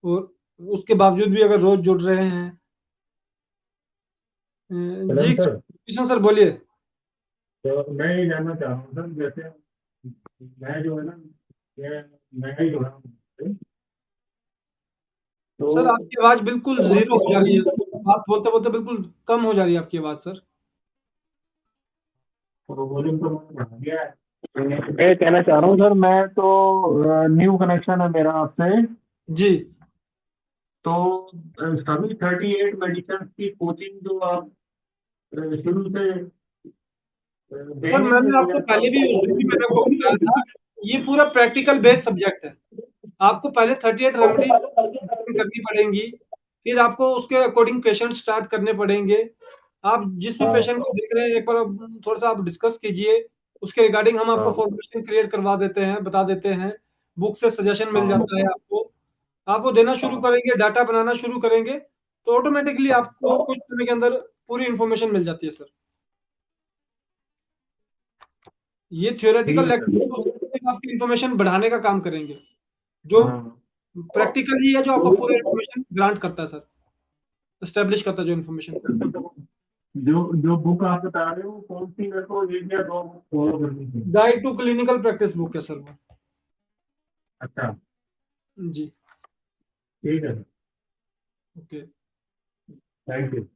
और उसके बावजूद भी अगर रोज जुड़ रहे हैं। जी किशन सर बोलिए। तो मैं ये जानना चाह रहा हूँ सर, जैसे मैं जो है ना, ये मैं ही जुड़ा हूँ, तो सर आपकी आवाज बिल्कुल जीरो हो जा रही है, बात बोलते बोलते बिल्कुल कम हो जा रही है आपकी आवाज सर। वॉल्यूम तो मैंने बढ़ा दिया है। मैं कहना चाह रहा हूँ सर, मैं तो न्यू कनेक्शन है मेरा आपसे, जी तो सभी 38 मेडिसिन की कोचिंग जो आप शुरू से सर, देंगे मैंने आपको मुझे पहले भी उस दिन भी मैंने आपको बताया था, ये पूरा प्रैक्टिकल बेस्ड सब्जेक्ट है। आपको पहले 38 रेमेडीज करनी पड़ेंगी, फिर आपको उसके अकॉर्डिंग पेशेंट स्टार्ट करने पड़ेंगे। आप जिस भी पेशेंट को देख रहे हैं, एक बार थोड़ा सा आप डिस्कस कीजिए, उसके रिगार्डिंग हम आपको फॉर्मेशन क्रिएट करवा देते हैं, बता देते हैं, बुक से सजेशन मिल जाता है आपको। आप वो देना शुरू करेंगे, डाटा बनाना शुरू करेंगे, तो ऑटोमेटिकली आपको कुछ समय के अंदर पूरी इंफॉर्मेशन मिल जाती है सर। ये थियोरेटिकल लेक्चर आपकी इंफॉर्मेशन बढ़ाने का काम करेंगे, जो प्रैक्टिकल ही है, जो आपको पूरा इंफॉर्मेशन ग्रांट करता है सर, एस्टेब्लिश करता है जो इंफॉर्मेशन को। जो बुक आप बता रहे हो कौन सी, मेरे को 1 या 2 फॉलो करनी चाहिए? Guide to clinical practice book है सर वो। अच्छा, जी, ठीक है, ओके। Thank you.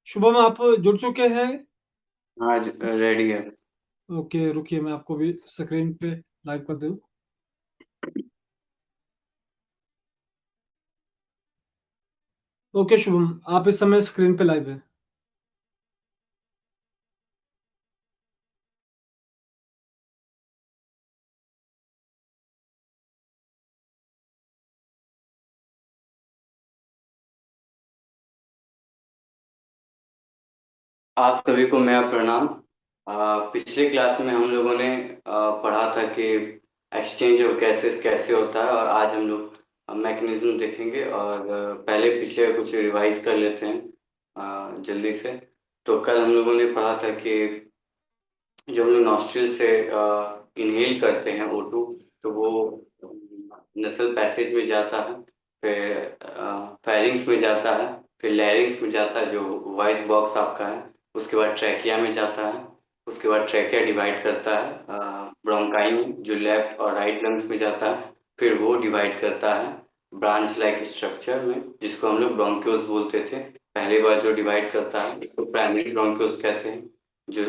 शुभम, आप जुड़ चुके हैं? हाँ रेडी है। ओके, रुकिए, मैं आपको भी स्क्रीन पे लाइव कर दूं। ओके शुभम, आप इस समय स्क्रीन पे लाइव हैं। आप सभी को मेरा प्रणाम। पिछले क्लास में हम लोगों ने पढ़ा था कि एक्सचेंज ऑफ गैसेस कैसे होता है, और आज हम लोग मैकेनिज्म देखेंगे। और पहले पिछले कुछ रिवाइज कर लेते हैं जल्दी से। तो कल हम लोगों ने पढ़ा था कि जो हम लोग नॉस्ट्रिल से इनहेल करते हैं O2, तो वो नसल पैसेज में जाता है, फिर फेरिंग्स में जाता है, फिर लैरिंग्स में जाता है जो वॉइस बॉक्स आपका है, उसके बाद ट्रैकिया में जाता है, उसके बाद ट्रैकिया डिवाइड करता है ब्रोंकाई में जो लेफ्ट और राइट लंग्स में जाता है, फिर वो डिवाइड करता है ब्रांच लाइक स्ट्रक्चर में जिसको हम लोग ब्रोंक्यूल्स बोलते थे। पहली बार जो डिवाइड करता है उसको प्राइमरी ब्रोंक्यूल्स कहते हैं, जो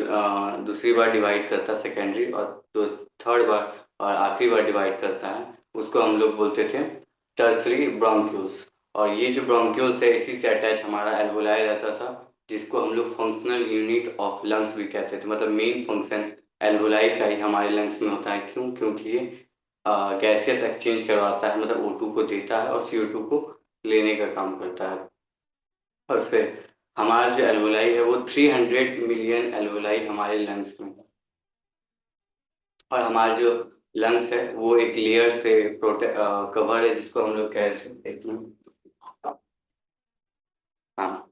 दूसरी बार डिवाइड करता है सेकेंडरी, और जो थर्ड बार और आखिरी बार डिवाइड करता है उसको हम लोग बोलते थे टर्सरी ब्रोंक्यूल्स। और ये जो ब्रोंक्यूल्स है इसी से अटैच हमारा एल्वोलाई रहता था, जिसको हम लोग फंक्शनल यूनिट ऑफ लंग्स भी कहते थे। मतलब मेन फंक्शन एल्वोलाई का ही हमारे लंग्स में होता है। क्यों? क्योंकि ये गैसियस एक्सचेंज करवाता है, मतलब O2 को देता है और CO2 को लेने का काम करता है। और फिर हमारा जो एल्वोलाई है वो 300 मिलियन एल्वोलाई हमारे लंग्स में है। और हमारा जो लंग्स है वो एक लेयर से कवर है जिसको हम लोग कहते हैं, एक मिनट, हाँ,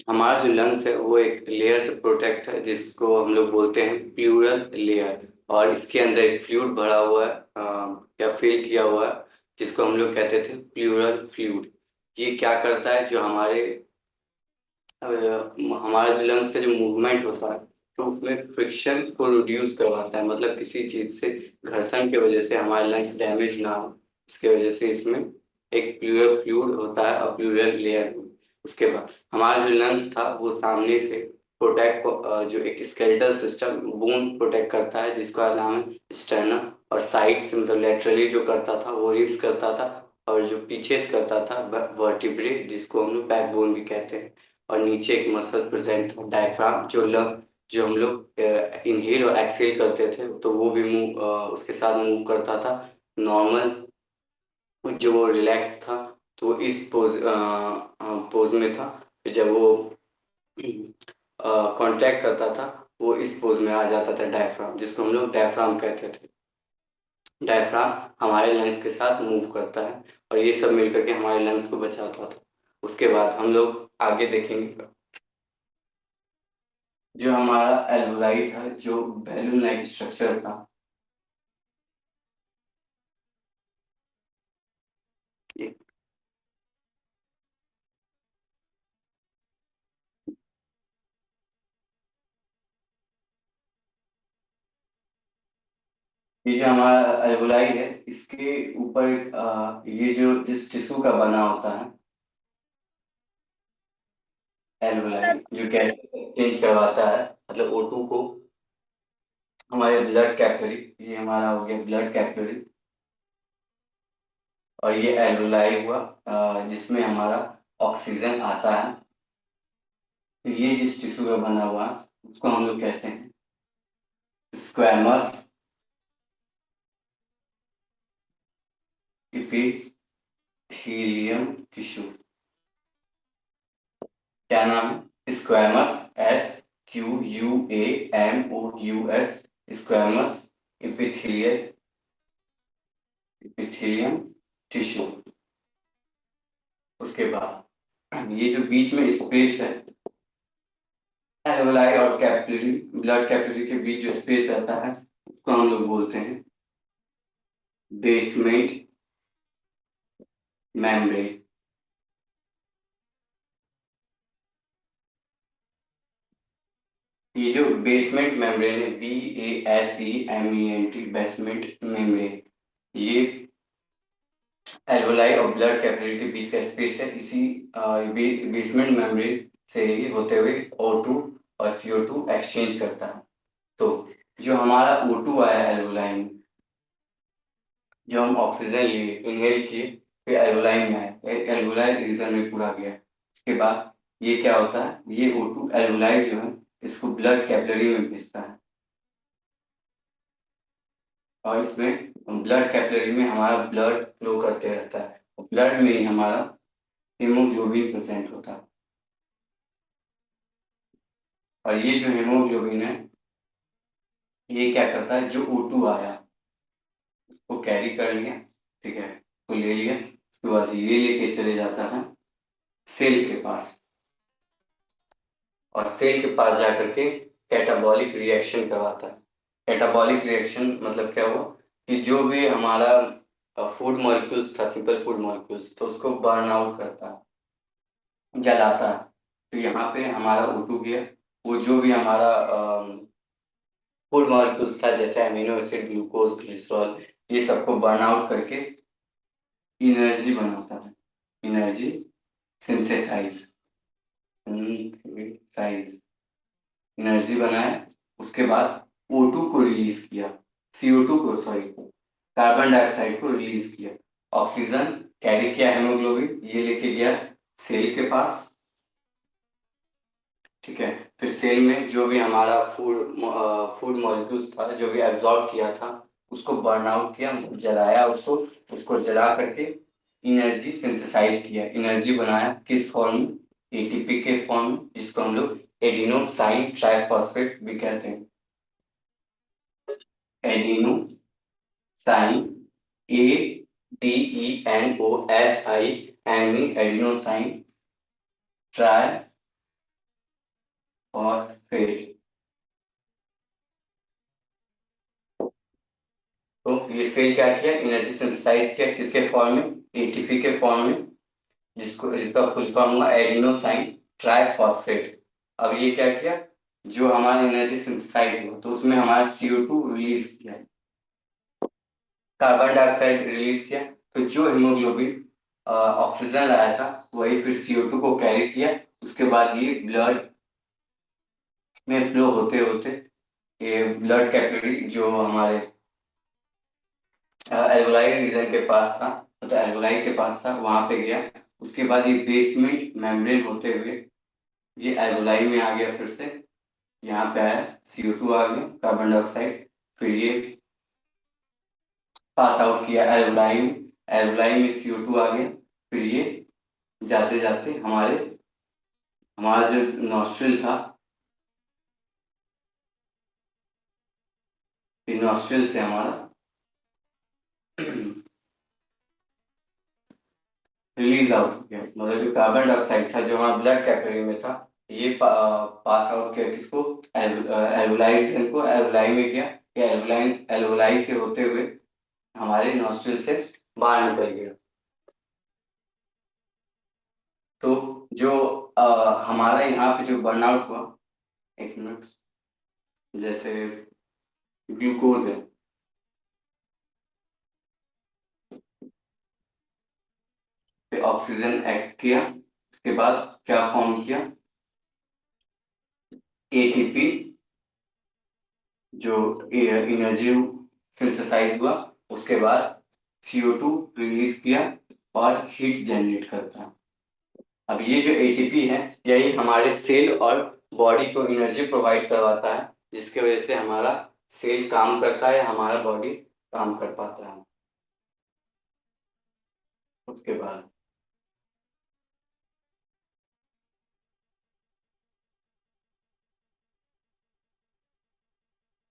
हमारा जो लंग्स है वो एक लेयर से प्रोटेक्ट है जिसको हम लोग बोलते हैं प्लूरल लेयर। और इसके अंदर एक फ्लूइड भरा हुआ है या फिल किया हुआ है जिसको हम लोग कहते थे प्लूरल फ्लूइड। ये क्या करता है, जो हमारे जो लंग्स का जो मूवमेंट होता है तो उसमें फ्रिक्शन को रिड्यूस करवाता है। मतलब किसी चीज से घर्षण की वजह से हमारे लंग्स डैमेज ना हो, इसके वजह से इसमें एक प्लूरल फ्लूइड होता है और प्लूरल लेयर। उसके बाद हमारा जो लंग्स था वो सामने से प्रोटेक्ट, जो एक स्केलेटल सिस्टम बोन प्रोटेक्ट करता है जिसका नाम है स्टर्नम, और साइड से मतलब लेटरली जो करता था वो रिब्स करता था, और जो पीछे से करता था वर्टिब्रे जिसको हम लोग बैकबोन भी कहते हैं। और नीचे एक मसल प्रेजेंट था डायफ्राम, जो हम लोग इनहेल और एक्सहेल करते थे तो वो भी मूव उसके साथ मूव करता था। नॉर्मल जो वो रिलैक्स था तो इस पोज में था। फिर जब वो कॉन्ट्रैक्ट करता था वो इस पोज में आ जाता था डायफ्राम, जिसको हम लोग डायफ्राम कहते थे। डायफ्राम हमारे लंग्स के साथ मूव करता है और ये सब मिलकर के हमारे लंग्स को बचाता था। उसके बाद हम लोग आगे देखेंगे जो हमारा एल्वोलाई था, जो बैलून लाइक स्ट्रक्चर था। ये ये जो हमारा एल्वोलाई है इसके ऊपर ये जो जिस टिश्यू का बना होता है एल्वोलाई, जो चेंज करवाता है, मतलब O2 को हमारे ब्लड कैपिलरी, ये हमारा हो गया ब्लड कैपिलरी, और ये एल्वुलाई हुआ जिसमें हमारा ऑक्सीजन आता है। तो ये जिस टिश्यू का बना हुआ है उसको हम लोग कहते हैं स्क्वैमस इपिथेलियम टिश्यू। क्या नाम है? Squamous, SQUAMOUS, squamous epithelium tissue. उसके बाद ये जो बीच में स्पेस है एल्वुलाई और कैपिलरी, ब्लड कैपिलरी के बीच जो स्पेस रहता है उसको हम लोग बोलते हैं बेसमेंट मेम्ब्रेन। ये जो बेसमेंट मेम्ब्रेन है, BASEMENT, बेसमेंट मेम्ब्रेन, ये एल्वुलाई और ब्लड कैपिलरी के बीच का स्पेस है। इसी बेसमेंट मेम्ब्रेन से ही होते हुए O2 और CO2 एक्सचेंज करता है। तो जो हमारा O2 आया एल्वुलाई में, जो हम ऑक्सीजन लिए, इनहेल किए, फिर एल्वुलाई में आया, एल्वुलाई रीजन में पूरा गया। उसके बाद ये क्या होता है, ये O2 एल्वुलाई जो है इसको ब्लड कैपिलरी में भेजता है, और इसमें ब्लड कैपिलरी में हमारा ब्लड फ्लो करते रहता है, और ब्लड में ही हमारा हीमोग्लोबिन प्रेजेंट होता है। और ये जो हीमोग्लोबिन है ये क्या करता है, जो O2 आया उसको कैरी कर लिया, ठीक है, तो ले लिया, उसके बाद ये लेके चले जाता है सेल के पास, और सेल के पास जाकर के कैटाबॉलिक रिएक्शन करवाता है। कैटाबॉलिक रिएक्शन मतलब क्या हुआ कि जो भी हमारा फूड मॉलिक्यूल्स था, सिंपल फूड मॉलिक्यूल्स, तो उसको बर्न आउट करता है, जलाता है। तो यहाँ पे हमारा O2 गया, वो जो भी हमारा फूड मॉलिक्यूल्स था जैसे अमीनो एसिड, ग्लूकोज, ग्लिसरॉल, ये सबको बर्न आउट करके एनर्जी बनाता है, एनर्जी सिंथेसाइज, एनर्जी बनाया। उसके बाद O2 को रिलीज किया, CO2 को, सॉरी, कार्बन डाइऑक्साइड को रिलीज किया, ऑक्सीजन कैरी किया, हेमोग्लोबिन ये लेके गया सेल के पास, ठीक है। फिर सेल में जो भी हमारा फूड मॉलिक्यूल्स था, जो भी एब्जॉर्ब किया था, उसको बर्न आउट किया, मतलब जलाया उसको जला करके एनर्जी सिंथेसाइज किया, एनर्जी बनाया, किस फॉर्म में? ATP के फॉर्म में, जिसको हम लोग एडिनोसाइन ट्राइफॉस्फेट भी कहते हैं। Adenosine, ADENOSIN, adenosine triphosphate. तो ये सेल क्या किया, एनर्जी सिंथेसाइज किया, किसके फॉर्म में? ATP के फॉर्म में, जिसका फुल फॉर्म हुआ एडिनोसाइन ट्राइफॉस्फेट। अब ये क्या किया, जो हमारा एनर्जी सिंथेसाइज हुआ तो उसमें हमारा CO2 रिलीज किया, कार्बन डाइऑक्साइड रिलीज किया, तो जो हीमोग्लोबिन ऑक्सीजन लाया था वही फिर CO2 को कैरी किया। उसके बाद ये ब्लड में फ्लो होते होते ये ब्लड कैपिलरी जो हमारे एल्वुलाई रीजन के पास था, तो एल्वुलाई के पास था, वहां पे गया। उसके बाद ये बेसमेंट मेम्ब्रेन होते हुए ये एल्वुलाई में आ गया, फिर से यहाँ पे आया, CO2 आ गया, कार्बन डाइऑक्साइड, फिर ये पास आउट किया एल्वुलाई में, एल्वुलाई में CO2 आ गया, फिर ये जाते जाते हमारा जो नॉस्ट्रिल था, फिर नॉस्ट्रिल से हमारा रिलीज आउट हो गया, मतलब जो कार्बन डाइऑक्साइड था जो हमारा ब्लड कैपिलरी में था, ये पास आउट किया किसको, एल्वुलाई रीजन को, एल्वुलाई में गया, या एल्वुलाई से होते हुए हमारे नॉस्ट्रिल से बाहर निकल गया। तो जो हमारा यहाँ पे जो बर्नआउट हुआ, एक मिनट, जैसे ग्लूकोज है, फिर ऑक्सीजन एक्ट किया, उसके बाद क्या फॉर्म किया, एटीपी जो एनर्जी सिंथेसाइज हुआ, उसके बाद CO2 रिलीज किया और हीट जनरेट करता है। अब ये जो एटीपी है यही हमारे सेल और बॉडी को एनर्जी प्रोवाइड करवाता है, जिसकी वजह से हमारा सेल काम करता है, हमारा बॉडी काम कर पाता है। उसके बाद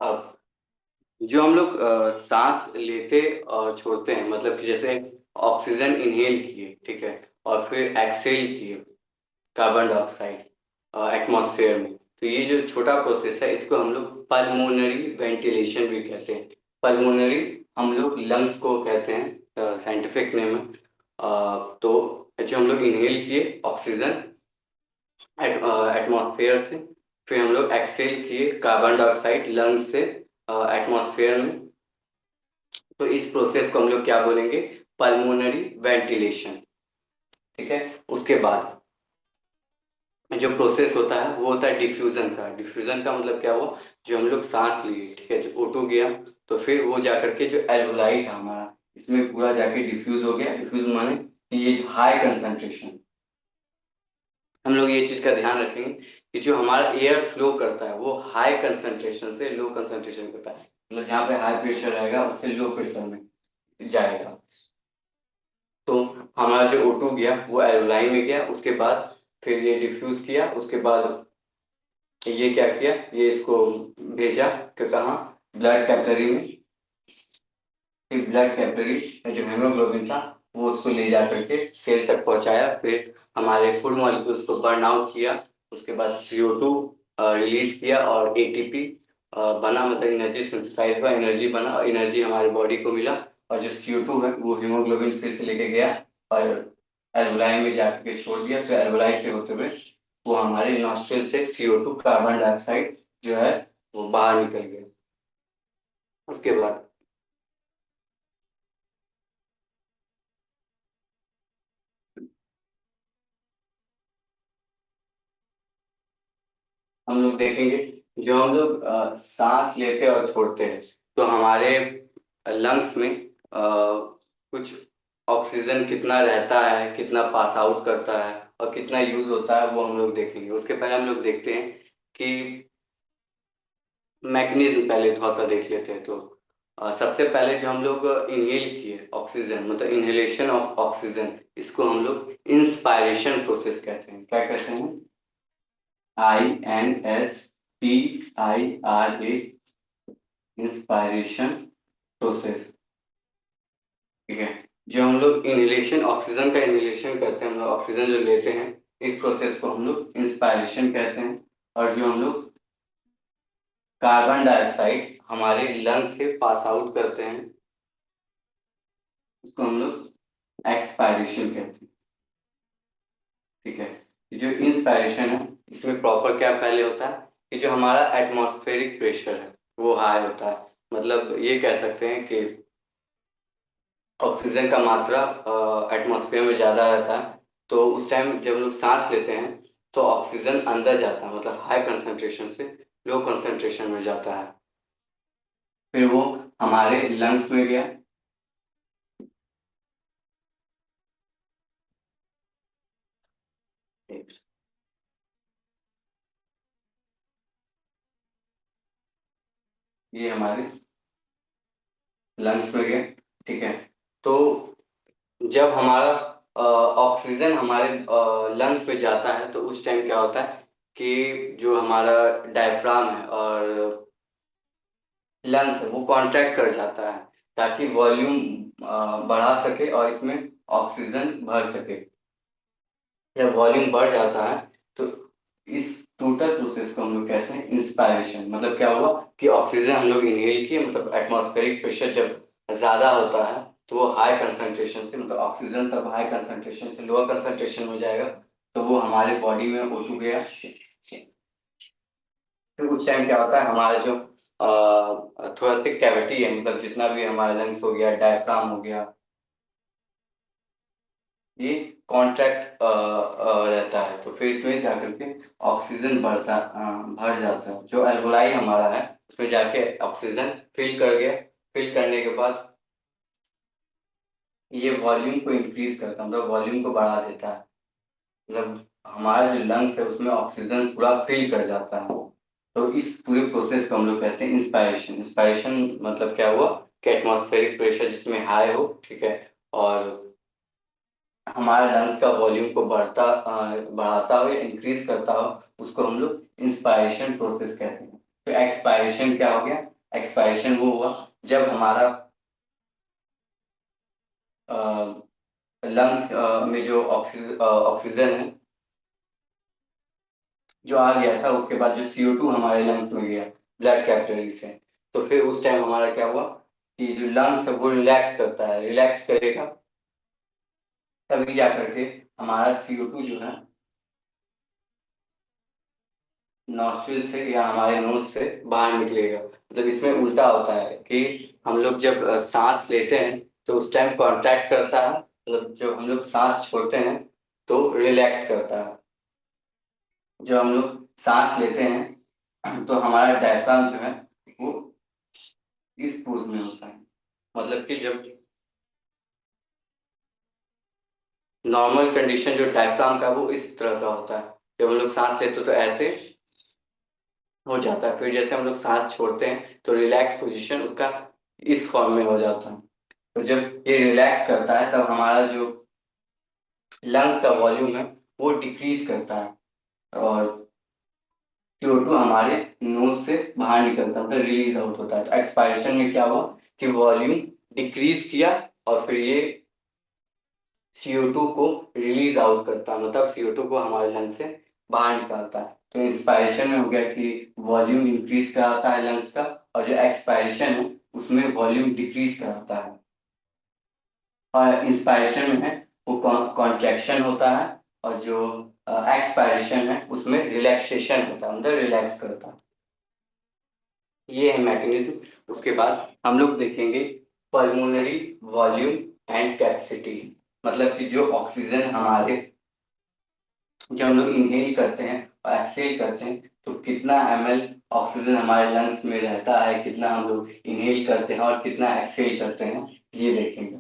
अब जो हम लोग सांस लेते और छोड़ते हैं, मतलब कि जैसे ऑक्सीजन इनहेल किए, ठीक है, और फिर एक्सहेल किए कार्बन डाइऑक्साइड एटमॉस्फेयर में, तो ये जो छोटा प्रोसेस है इसको हम लोग पल्मोनरी वेंटिलेशन भी कहते हैं। पल्मोनरी हम लोग लंग्स को कहते हैं साइंटिफिक नेम है। तो जो हम लोग इनहेल किए ऑक्सीजन एटमॉस्फेयर से, फिर हम लोग एक्सहेल किए कार्बन डाइऑक्साइड लंग्स से एटमॉस्फेयर में, तो इस प्रोसेस को हम लोग क्या बोलेंगे? पल्मोनरी वेंटिलेशन, ठीक है। उसके बाद जो प्रोसेस होता है वो होता है डिफ्यूजन का। डिफ्यूजन का मतलब क्या हुआ? जो हम लोग सांस लिए, ठीक है, जो O2 गया तो फिर वो जाकर के जो एल्वोलाई था हमारा, इसमें पूरा जाके डिफ्यूज हो गया। डिफ्यूज माने कि ये जो हाई कंसंट्रेशन, हम लोग ये चीज का ध्यान रखेंगे कि जो हमारा एयर फ्लो करता है वो हाई कंसंट्रेशन से लो कंसंट्रेशन करता है, मतलब जहाँ पे हाई प्रेशर रहेगा उससे लो प्रेशर में जाएगा। तो हमारा जो O2 गया वो एल्वोलाई में गया, उसके बाद फिर ये डिफ्यूज किया, उसके बाद ये क्या किया, ये इसको भेजा कि कहाँ? ब्लड कैपिलरी में। फिर ब्लड कैपिलरी में जो हेमोग्लोबिन था वो उसको ले जा करके सेल तक पहुंचाया, फिर हमारे फूड मॉलिक्यूल्स को बर्न आउट किया, उसके बाद CO2 रिलीज किया और ATP बना, मतलब एनर्जी सिंथेसाइज हुआ, एनर्जी बना और एनर्जी हमारे बॉडी को मिला। और जो CO2 है वो हीमोग्लोबिन फिर से लेके गया और एल्वोलाई में जाके छोड़ दिया, फिर एल्वोलाई से होते हुए वो हमारे नॉस्ट्रिल से CO2 कार्बन डाइऑक्साइड जो है वो बाहर निकल गया। उसके बाद हम लोग देखेंगे जो हम लोग सांस लेते और छोड़ते हैं तो हमारे लंग्स में कुछ ऑक्सीजन कितना रहता है, कितना पास आउट करता है और कितना यूज होता है वो हम लोग देखेंगे। उसके पहले हम लोग देखते हैं कि मैकेनिज्म पहले थोड़ा सा देख लेते हैं। तो सबसे पहले जो हम लोग इनहेल किए ऑक्सीजन, मतलब इनहेलेशन ऑफ ऑक्सीजन, इसको हम लोग इंस्पायरेशन प्रोसेस कहते हैं। क्या कहते हैं? INSPIRA, इंस्पायरेशन प्रोसेस, ठीक है। जो हम लोग इनहेलेशन ऑक्सीजन का इनहेलेशन करते हैं, हम लोग ऑक्सीजन जो लेते हैं, इस प्रोसेस को हम लोग इंस्पायरेशन कहते हैं। और जो हम लोग कार्बन डाइऑक्साइड हमारे लंग से पास आउट करते हैं उसको हम लोग एक्सपायरेशन कहते हैं, ठीक है। जो इंस्पायरेशन है इसमें प्रॉपर क्या पहले होता है कि जो हमारा एटमॉस्फेरिक प्रेशर है वो हाई होता है, मतलब ये कह सकते हैं कि ऑक्सीजन का मात्रा एटमॉस्फेयर में ज़्यादा रहता है, तो उस टाइम जब हम लोग सांस लेते हैं तो ऑक्सीजन अंदर जाता है, मतलब हाई कंसंट्रेशन से लो कंसंट्रेशन में जाता है, फिर वो हमारे लंग्स में गया। ये हमारे लंग्स में गया, ठीक है। तो जब हमारा ऑक्सीजन हमारे लंग्स में जाता है तो उस टाइम क्या होता है कि जो हमारा डायफ्राम है और लंग्स है वो कॉन्ट्रैक्ट कर जाता है ताकि वॉल्यूम बढ़ा सके और इसमें ऑक्सीजन भर सके। जब वॉल्यूम बढ़ जाता है तो इस टोटल प्रोसेस को हम लोग कहते हैं इंस्पायरेशन। मतलब क्या हुआ कि ऑक्सीजन हम लोग इनहेल किए, मतलब एटमॉस्फेरिक प्रेशर जब ज्यादा होता है तो वो हाई कंसंट्रेशन से, मतलब ऑक्सीजन तब हाई कंसंट्रेशन से लोअर कंसंट्रेशन में जाएगा, तो वो हमारे बॉडी में O2 गया। फिर उस टाइम क्या होता है हमारा जो थोरेसिक कैविटी है, मतलब जितना भी हमारा लंग्स हो गया, डायफ्राम हो गया, ये कॉन्ट्रैक्ट रहता है, तो फिर इसमें जाकर के ऑक्सीजन भर जाता है। जो एल्वोलाई हमारा है उसमें जाके ऑक्सीजन फिल कर गया, फिल करने के बाद ये वॉल्यूम को इंक्रीज करता है, मतलब वॉल्यूम को बढ़ा देता है, मतलब हमारा जो लंग्स है उसमें ऑक्सीजन पूरा फिल कर जाता है। तो इस पूरे प्रोसेस को हम लोग कहते हैं इंस्पायरेशन। इंस्पायरेशन मतलब क्या हुआ कि एटमॉस्फेरिक प्रेशर जिसमें हाई हो, ठीक है, और हमारे लंग्स का वॉल्यूम को बढ़ाता हो या इंक्रीज करता हो, उसको हम लोग इंस्पायरेशन प्रोसेस कहते हैं। तो एक्सपायरेशन क्या हो गया? एक्सपायरेशन वो हुआ जब हमारा लंग्स में जो ऑक्सीजन है जो आ गया था, उसके बाद जो CO2 हमारे लंग्स में गया ब्लड कैपिलरी से, तो फिर उस टाइम हमारा क्या हुआ कि जो लंग्स है वो रिलैक्स करता है, रिलैक्स करेगा तभी जा करके हमारा CO2 जो है नॉस्ट्रिल से या हमारे नोज से बाहर निकलेगा। मतलब इसमें उल्टा होता है कि हम लोग जब सांस लेते हैं तो उस टाइम कॉन्ट्रैक्ट करता है, मतलब जब हम लोग सांस छोड़ते हैं तो रिलैक्स करता है। जब हम लोग सांस लेते हैं तो हमारा डायफ्राम जो है वो इस पोज में होता है, मतलब कि जब नॉर्मल कंडीशन जो डायफ्राम का वो इस तरह का होता है, जब हम लोग सांस लेते तो ऐसे हो जाता है, फिर जैसे हम लोग सांस छोड़ते हैं तो रिलैक्स पोजीशन उसका इस फॉर्म में हो जाता है। तो जब ये रिलैक्स करता है तब हमारा जो लंग्स का वॉल्यूम है वो डिक्रीज करता है और CO2 हमारे नोज से बाहर निकलता है, मतलब रिलीज आउट होता है। तो एक्सपायरेशन में क्या हुआ कि वॉल्यूम डिक्रीज किया और फिर ये CO2 को रिलीज आउट करता है, मतलब CO2 को हमारे लंग से बाहर निकालता है। तो इंस्पायरेशन में हो गया कि वॉल्यूम इंक्रीज कराता है लंग्स का, और जो एक्सपायरेशन है उसमें वॉल्यूम डिक्रीज कराता है। और इंस्पायरेशन में है वो कॉन्ट्रैक्शन होता है, और जो एक्सपायरेशन है उसमें रिलैक्सेशन होता है, मतलब रिलैक्स करता है। ये है मैकेनिज्म। उसके बाद हम लोग देखेंगे पल्मोनरी वॉल्यूम एंड कैपेसिटी, मतलब कि जो ऑक्सीजन हमारे जब हम लोग इनहेल करते हैं और एक्सहेल करते हैं तो कितना ml ऑक्सीजन हमारे लंग्स में रहता है, कितना हम लोग इनहेल करते हैं और कितना एक्सहेल करते हैं, ये देखेंगे।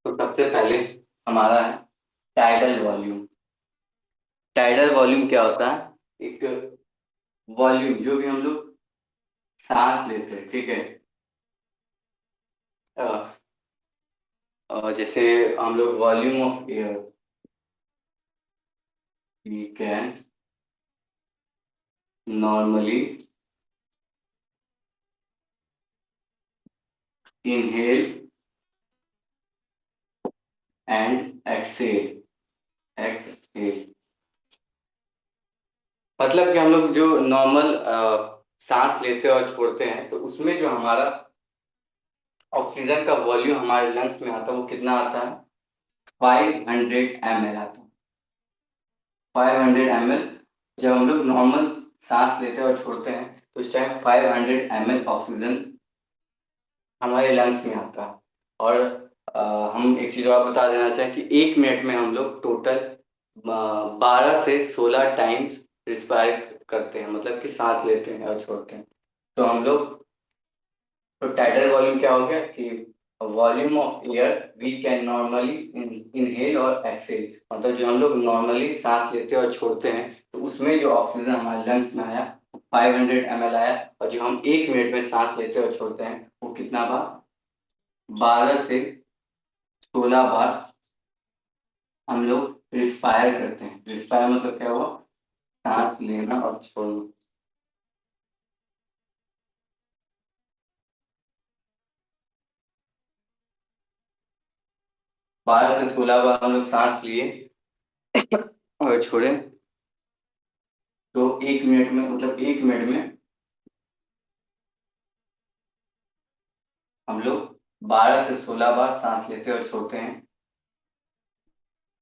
तो सबसे पहले हमारा है टाइडल वॉल्यूम। टाइडल वॉल्यूम क्या होता है? एक वॉल्यूम जो भी हम लोग सांस लेते हैं, ठीक है, जैसे हम लोग volume of air we can normally inhale and exhale। मतलब कि हम लोग जो नॉर्मल सांस लेते हैं और छोड़ते हैं तो उसमें जो हमारा ऑक्सीजन का वॉल्यूम हमारे लंग्स में आता है वो कितना आता है? 500 ml आता है। 500 ml जब हम लोग नॉर्मल सांस लेते हैं और छोड़ते हैं तो उस टाइम 500 ml ऑक्सीजन हमारे लंग्स में आता है। और हम एक चीज़ और बता देना चाहें कि 1 मिनट में हम लोग टोटल 12 से 16 टाइम्स रिस्पायर करते हैं, मतलब कि सांस लेते हैं और छोड़ते हैं। तो हम लोग तो टाइडल वॉल्यूम क्या हो गया कि volume of air we can normally inhale और एक्सहेल, मतलब जो हम लोग नॉर्मली सांस लेते हैं और छोड़ते हैं तो उसमें जो ऑक्सीजन हमारे लंग्स में आया 500 ml आया, और जो हम 1 मिनट में सांस लेते हैं और छोड़ते हैं वो कितना बार? 12 से 16 बार हम लोग रिस्पायर करते हैं। रिस्पायर मतलब क्या हुआ? सांस लेना और छोड़ना। बारह से 16 बार हम लोग सांस लिए और छोड़े, तो 1 मिनट में, मतलब 1 मिनट में हम लोग 12 से 16 बार सांस लेते और छोड़ते हैं।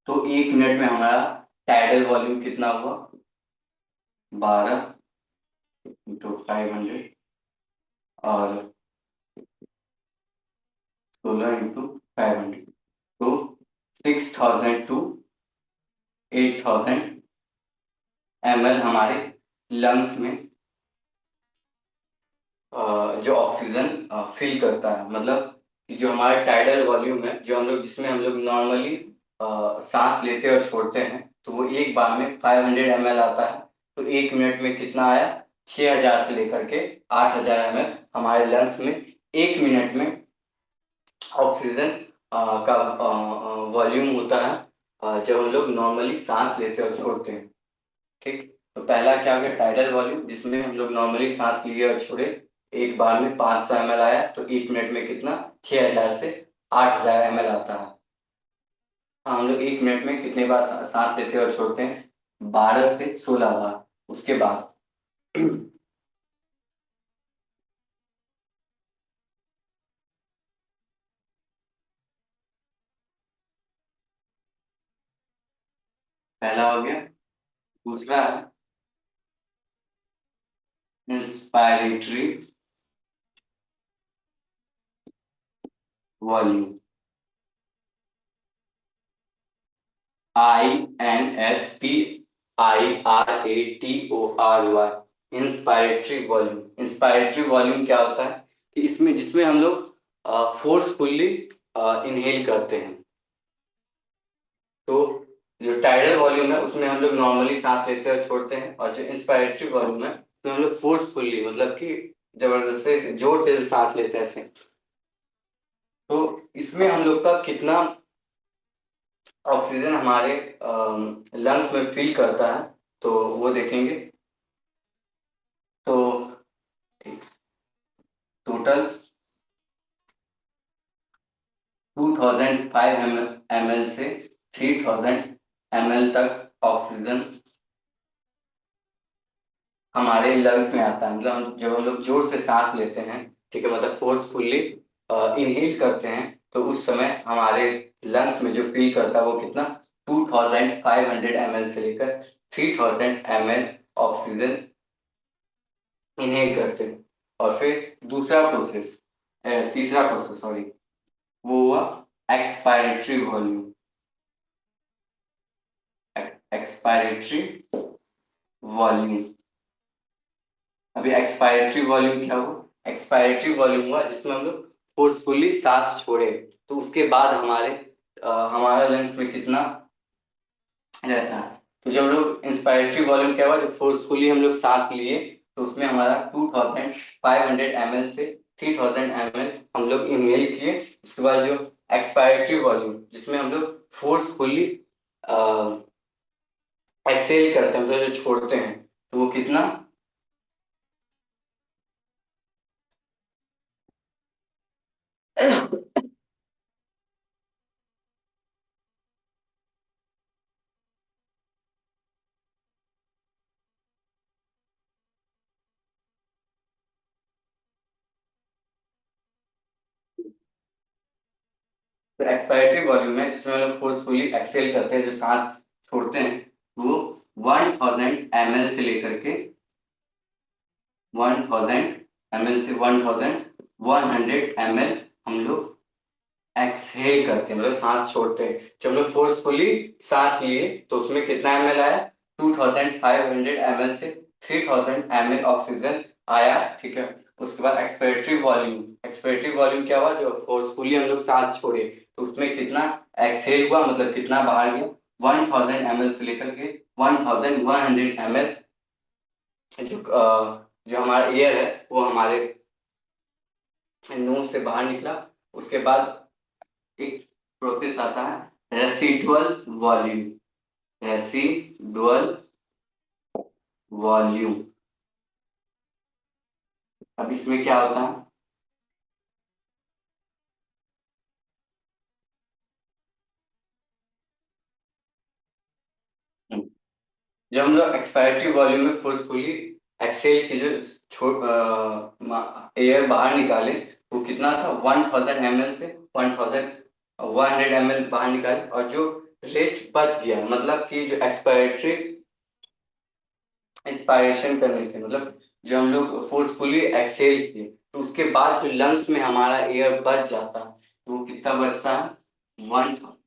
तो 1 मिनट में हमारा टाइडल वॉल्यूम कितना हुआ? 12 × 500 और 16 इंटू 500 तो 6000 टू 8000 ml हमारे लंग्स में जो ऑक्सीजन फिल करता है। मतलब कि जो हमारा टाइडल वॉल्यूम है, जो हम लोग जिसमें हम लोग नॉर्मली सांस लेते और छोड़ते हैं, तो वो एक बार में 500 ml आता है। तो एक मिनट में कितना आया? 6000 से लेकर के 8000 ml हमारे लंग्स में एक मिनट में ऑक्सीजन का वॉल्यूम होता है जब हम लोग नॉर्मली सांस लेते और छोड़ते हैं। ठीक, तो पहला क्या हो गया? टाइडल वॉल्यूम, जिसमें हम लोग नॉर्मली सांस लिए और छोड़े, एक बार में 500 ml आया। तो एक मिनट में कितना? 6000 से 8000 ml आता है। हम लोग एक मिनट में कितने बार सांस लेते और छोड़ते हैं? 12 से 16 बार। उसके बाद पहला हो गया। दूसरा है inspiratory volume, INSPIRATORY, inspiratory volume. Inspiratory volume क्या होता है कि इसमें जिसमें हम लोग फोर्सफुल्ली इनहेल करते हैं। तो जो टाइडल वॉल्यूम है उसमें हम लोग नॉर्मली सांस लेते और छोड़ते हैं, और जो इंस्पायरेटरी वॉल्यूम है उसमें हम लोग फोर्सफुल्ली, मतलब कि जबरदस्ती से, जोर से सांस लेते हैं ऐसे। तो इसमें हम लोग का कितना ऑक्सीजन हमारे लंग्स में फील करता है तो वो देखेंगे। तो टोटल 2500 ml से 3000 ml तक ऑक्सीजन हमारे लंग्स में आता है। मतलब जब हम लोग जोर से सांस लेते हैं, ठीक है, मतलब फोर्सफुल्ली इनहेल करते हैं, तो उस समय हमारे लंग्स में जो फील करता है वो कितना? 2500 ml से लेकर 3000 ml ऑक्सीजन इनहेल करते हैं। और फिर दूसरा प्रोसेस, तीसरा प्रोसेस सॉरी, वो हुआ एक्सपायरेटरी वॉल्यूम। एक्सपायरेटरी वॉल्यूम, अभी एक्सपायरेटरी वॉल्यूम क्या हुआ? एक्सपायरेटरी वॉल्यूम हुआ जिसमें हम लोग फोर्सफुली सांस छोड़े, तो उसके बाद हमारे लंग्स में कितना रहता है। तो जब हम लोग इंस्पायरेटरी वॉल्यूम क्या हुआ? जब फोर्सफुली हम लोग सांस लिए तो उसमें हमारा 2500 ml से 3000 ml हम लोग इनहेल किए। उसके बाद जो एक्सपायरेटरी वॉल्यूम, जिसमें हम लोग फोर्सफुली एक्सेल करते हैं, मतलब जो छोड़ते हैं, तो वो कितना? तो एक्सपायरेटरी वॉल्यूम है जिसमें हम लोग फोर्सफुली एक्सेल करते हैं, जो सांस छोड़ते हैं, वो 1000 ml से लेकर के 1000 ml से 1100 ml हम लोग एक्सहेल करते हैं, मतलब सांस छोड़ते हैं। जब हम लोग फोर्सफुली सांस लिए तो उसमें कितना ml आया? 2500 ml से 3000 ml ऑक्सीजन आया, ठीक है। उसके बाद एक्सपायरेटरी वॉल्यूम, एक्सपायरेटरी वॉल्यूम क्या हुआ? जो फोर्सफुली हम लोग सांस छोड़े तो उसमें कितना एक्सहेल हुआ, मतलब कितना बाहर गया? 1000 ml से लेकर के 1100 ml जो हमारा एयर है वो हमारे नोज से बाहर निकला। उसके बाद एक प्रोसेस आता है रेसिडुअल वॉल्यूम। रेसिडुअल वॉल्यूम, अब इसमें क्या होता है? जब हम लोग एक्सपायरेटरी वॉल्यूम में फोर्सफुली एक्सेल की जो एयर बाहर निकाले, वो कितना था? 1000 ml से 1100 ml बाहर निकाले, और जो रेस्ट बच गया, मतलब कि जो एक्सपायरेशन करने से, मतलब जो हम लोग फोर्सफुली एक्सेल किए तो उसके बाद जो लंग्स में हमारा एयर बच जाता है तो वो कितना बचता है 1000।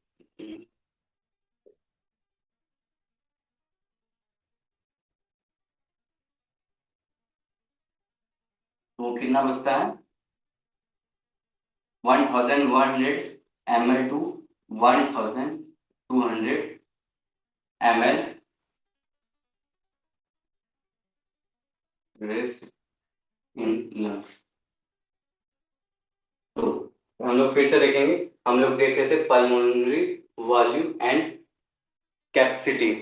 वो कितना बचता है 1100 ml to 1200 ml rest in lungs. तो हम लोग फिर से देखेंगे, हम लोग देख रहे थे पल्मोनरी वॉल्यूम एंड कैपेसिटी।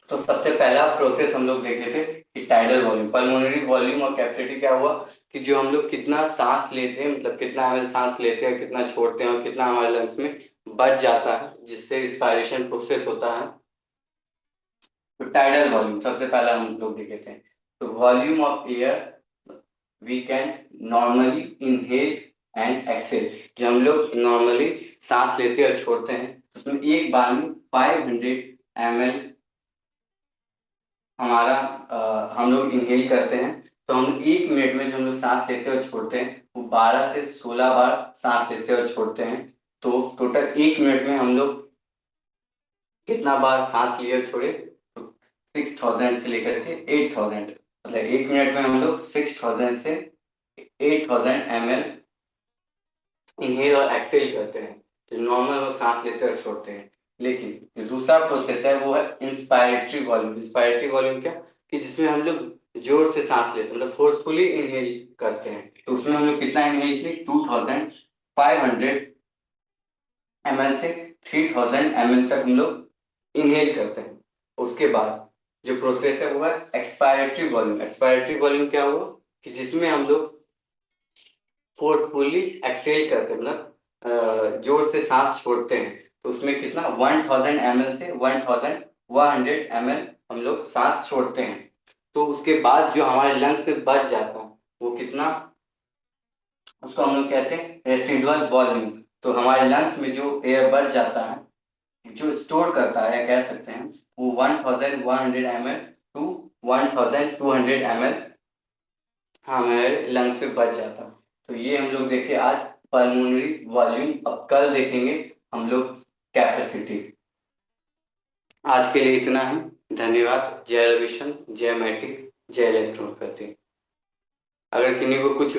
तो सबसे पहला प्रोसेस हम लोग देखे थे कि टाइडल वॉल्यूम, पल्मोनरी वॉल्यूम और कैपेसिटी क्या हुआ कि जो हम लोग कितना सांस लेते हैं, मतलब कितना ml सांस लेते हैं, कितना छोड़ते हैं और कितना हमारे लंग्स में बच जाता है जिससे रिस्पायरेशन प्रोसेस होता है। तो टाइडल वॉल्यूम सबसे पहला हम लोग देखे थे। तो volume of air we can normally inhale and exhale. जो हम लोग नॉर्मली सांस लेते हैं और छोड़ते हैं उसमें एक बार में 500 ml हमारा हम लोग इनहेल करते हैं। तो हम 1 मिनट में जो हम लोग सांस लेते हैं और छोड़ते हैं वो 12 से 16 बार सांस लेते हैं और छोड़ते हैं। तो टोटल 1 मिनट में हम लोग कितना बार सांस लिए और छोड़े, तो 6000 से लेकर के 8000, मतलब 1 मिनट में हम लोग 6000 से 8000 ml इनहेल और एक्सेल करते हैं। तो नॉर्मल लोग सांस लेते हैं और छोड़ते हैं। लेकिन जो दूसरा प्रोसेस है वो है इंस्पायरेटरी वॉल्यूम। इंस्पायरेटरी वॉल्यूम क्या कि जिसमें हम लोग जोर से सांस लेते हैं, मतलब फोर्सफुली इनहेल करते हैं। तो उसमें हम लोग कितना इनहेल किए 2500 ml से 3000 ml तक हम लोग इनहेल करते हैं। उसके बाद जो प्रोसेस है वो है एक्सपायरेटरी वॉल्यूम। एक्सपायरेटरी वॉल्यूम क्या हुआ कि जिसमें हम लोग फोर्सफुली एक्सेल करते हैं, मतलब जोर से सांस छोड़ते हैं। तो उसमें कितना 1000 ml से 1100 ml हम लोग सांस छोड़ते हैं। तो उसके बाद जो हमारे लंग्स में बच जाता है वो कितना, उसको हम लोग कहते हैं रेसिडुअल वॉल्यूम। तो हमारे लंग्स में जो एयर बच जाता है, जो स्टोर करता है कह सकते हैं, वो 1100 ml टू 1200 ml हमारे लंग्स पे बच जाता है। तो ये हम लोग देखे आज पल्मोनरी वॉल्यूम। अब कल देखेंगे हम लोग कैपेसिटी। आज के लिए इतना है, धन्यवाद। जय रविशन, जय मैट्रिक, जय इलेक्ट्रोपैथी। अगर किसी को कुछ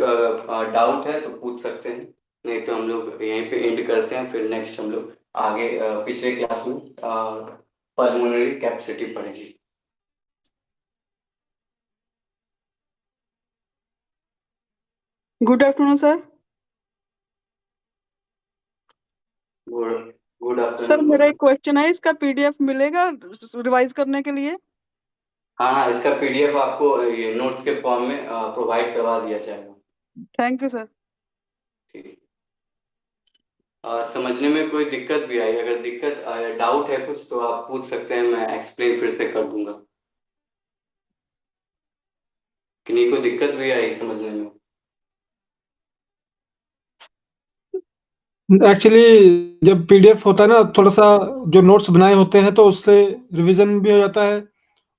डाउट है तो पूछ सकते हैं, नहीं तो हम लोग यहीं पे एंड करते हैं। फिर नेक्स्ट हम लोग आगे पिछले क्लास में पल्मोनरी कैपेसिटी पढ़ेंगे। Good afternoon sir. Good good sir afternoon. मेरा एक क्वेश्चन है, इसका पीडीएफ मिलेगा रिवाइज करने के लिए? हाँ हाँ, इसका पीडीएफ आपको ये नोट्स के फॉर्म में प्रोवाइड करवा दिया जाएगा। Thank you sir. ठीक। समझने में कोई दिक्कत भी आई, अगर दिक्कत डाउट है कुछ तो आप पूछ सकते हैं, मैं एक्सप्लेन फिर से कर दूंगा। किन्हीं को दिक्कत भी आई समझने में? एक्चुअली जब पीडीएफ होता है ना, थोड़ा सा जो नोट्स बनाए होते हैं तो उससे रिवीजन भी हो जाता है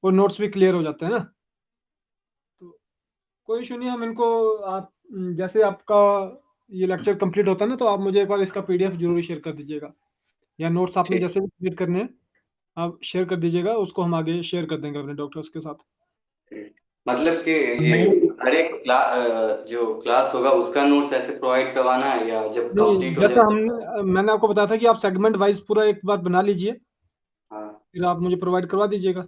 और नोट्स भी क्लियर हो जाते हैं ना। तो कोई इशू नहीं, हम इनको आप जैसे आपका ये लेक्चर कंप्लीट होता है ना तो आप मुझे एक बार इसका पीडीएफ जरूर शेयर कर दीजिएगा, या नोट्स आपने ठीक। जैसे भी क्रिएट करने हैं आप शेयर कर दीजिएगा, उसको हम आगे शेयर कर देंगे अपने डॉक्टर्स के साथ। मतलब कि ये हर एक जो क्लास होगा उसका नोट्स ऐसे प्रोवाइड करवाना है या जब नहीं, कंप्लीट हो जैसा जाए? मैंने आपको बताया था कि आप सेगमेंट वाइज पूरा एक बार बना लीजिए, हाँ फिर आप मुझे प्रोवाइड करवा दीजिएगा।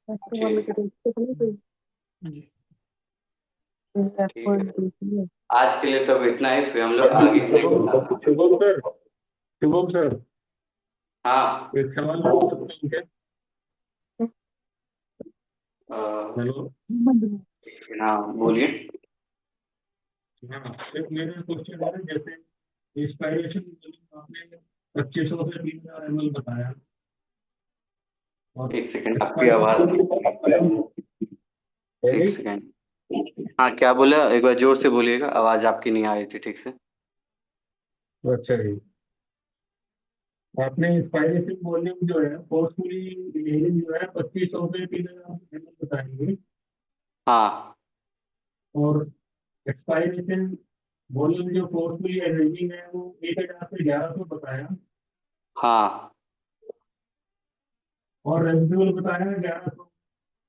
ठीक। जी ठीक है, आज के लिए तो इतना ही, फिर हम लोग आगे next Shubham sir, Shubham sir, हाँ एक सवाल पूछ सकता हूँ क्या? हेलो। हाँ बोलिए। हाँ, एक मेरा क्वेश्चन है, जैसे इंस्पायरेशन आपने 2500 से 3000 ml बताया, और एक सेकंड, आपकी आवाज एक सेकंड। हाँ क्या बोला, एक बार जोर से बोलिएगा, आवाज आपकी नहीं आ रही थी ठीक से। अच्छा जी, आपने इंस्पायरेशन वॉल्यूम जो है फोर्सफुली इनहेलिंग जो है 2500 से 3000 ml बताएंगे, हाँ और एक्सपायरेशन वॉल्यूम जो फोर्सफुली एनर्जी है वो 1000 से 1100 बताया, हाँ और रेजिडुअल बताया 1100।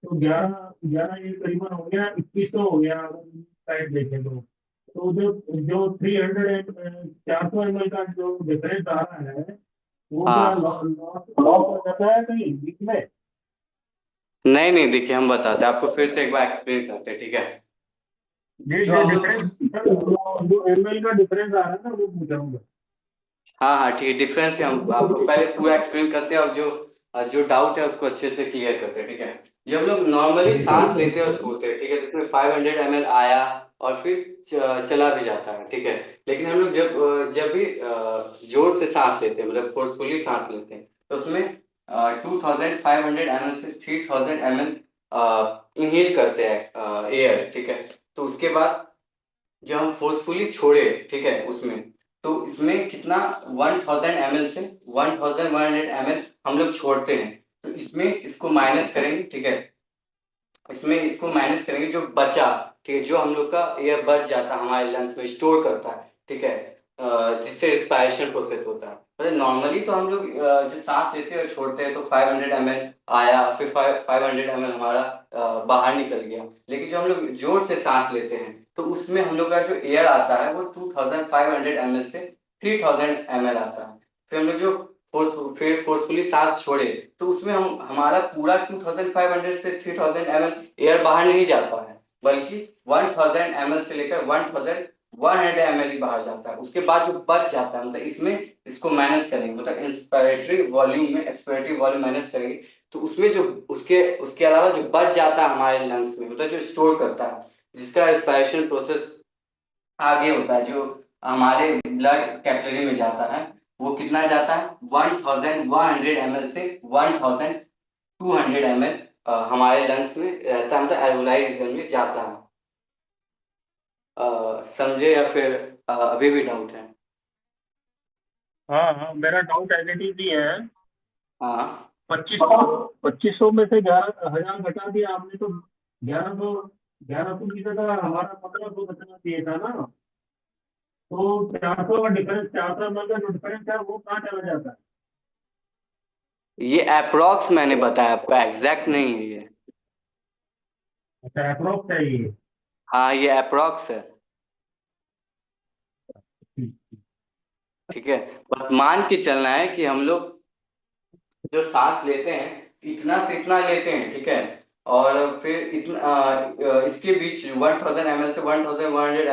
तो 11 ये करीबन हो गया 2100 हो गया अगर साइड देखें तो जो जो 400 ml का जो डिफरेंस आ रहा है वो क्या हाँ लॉस हो जाता है कहीं बीच में? नहीं नहीं, देखिए हम बताते हैं आपको, फिर से एक बार एक्सप्लेन करते हैं, ठीक है। ये जो जो हम लोग डिफरेंस जो ml का डिफरेंस आ रहा है ना वो पूछूंगा। हाँ हाँ ठीक है, डिफरेंस है, हम आपको पहले पूरा एक्सप्लेन करते हैं और जो जो डाउट है उसको अच्छे से क्लियर करते हैं, ठीक है। जब हम लोग नॉर्मली सांस लेते हैं और छोड़ते हैं, ठीक है, तो इसमें 500 ml आया और फिर चला भी जाता है, ठीक है। लेकिन हम लोग जब भी जोर से सांस लेते हैं, मतलब फोर्सफुली सांस लेते हैं, तो उसमें 2500 ml से 3000 ml इनहेल करते हैं एयर, ठीक है। तो उसके बाद जो हम फोर्सफुली छोड़े, ठीक है, उसमें तो इसमें कितना 1000 ml से 1100 ml हम लोग छोड़ते हैं। तो इसमें इसको माइनस करेंगे, ठीक है, इसमें इसको माइनस करेंगे, जो बचा, ठीक है, जो हम लोग का एयर बच जाता है हमारे लंग्स में स्टोर करता है, ठीक है, जिससे रिस्पायरेशन प्रोसेस होता है। मतलब नॉर्मली तो हम लोग जो सांस लेते हैं और छोड़ते हैं तो 500 ml आया, फिर 500 ml हमारा बाहर निकल गया। लेकिन जो हम लोग जोर से सांस लेते हैं तो उसमें हम लोग का जो एयर आता है वो 2500 ml से 3000 ml आता है। फिर हम लोग जो फोर्सफुली सांस छोड़े तो उसमें हमारा पूरा 2500 से 3000 ml एयर बाहर नहीं जाता है, बल्कि 1000 ml से लेकर 1100 ml ही बाहर जाता है। उसके बाद जो बच जाता है, मतलब इसमें इसको माइनस करेंगे, मतलब इंस्पिरेटरी वॉल्यूम में एक्सपिरेटरी वॉल्यूम माइनस करेंगे, तो उसमें जो उसके उसके अलावा जो बच जाता है हमारे लंग्स में, मतलब जो स्टोर करता है, जिसका रेस्पिरेशन प्रोसेस आगे होता है, जो हमारे ब्लड कैपिलरी में जाता है, वो कितना जाता है 1100 ml से 1200 ml हमारे लंग्स में रहता है, मतलब एल्वोलाई रीजन में जाता है। समझे या फिर अभी भी डाउट है? हाँ हाँ, मेरा डाउट एडिटिव ही है। हाँ 2500 में से 11,000 घटा दिया आपने, तो 1100 की जगह हमारा 1500 बचना चाहिए था ना। तो 400 का डिफरेंस, 400 ml का जो डिफरेंस है वो कहाँ चला जाता है? ये अप्रोक्स मैंने बताया आपको, एग्जैक्ट नहीं है ये। अच्छा, अप्रोक्स है ये। हाँ ये अप्रोक्स है, ठीक है। बस मान के चलना है कि हम लोग जो सांस लेते हैं इतना से इतना लेते हैं, ठीक है, और फिर इतना इसके बीच 1000 ml से 1100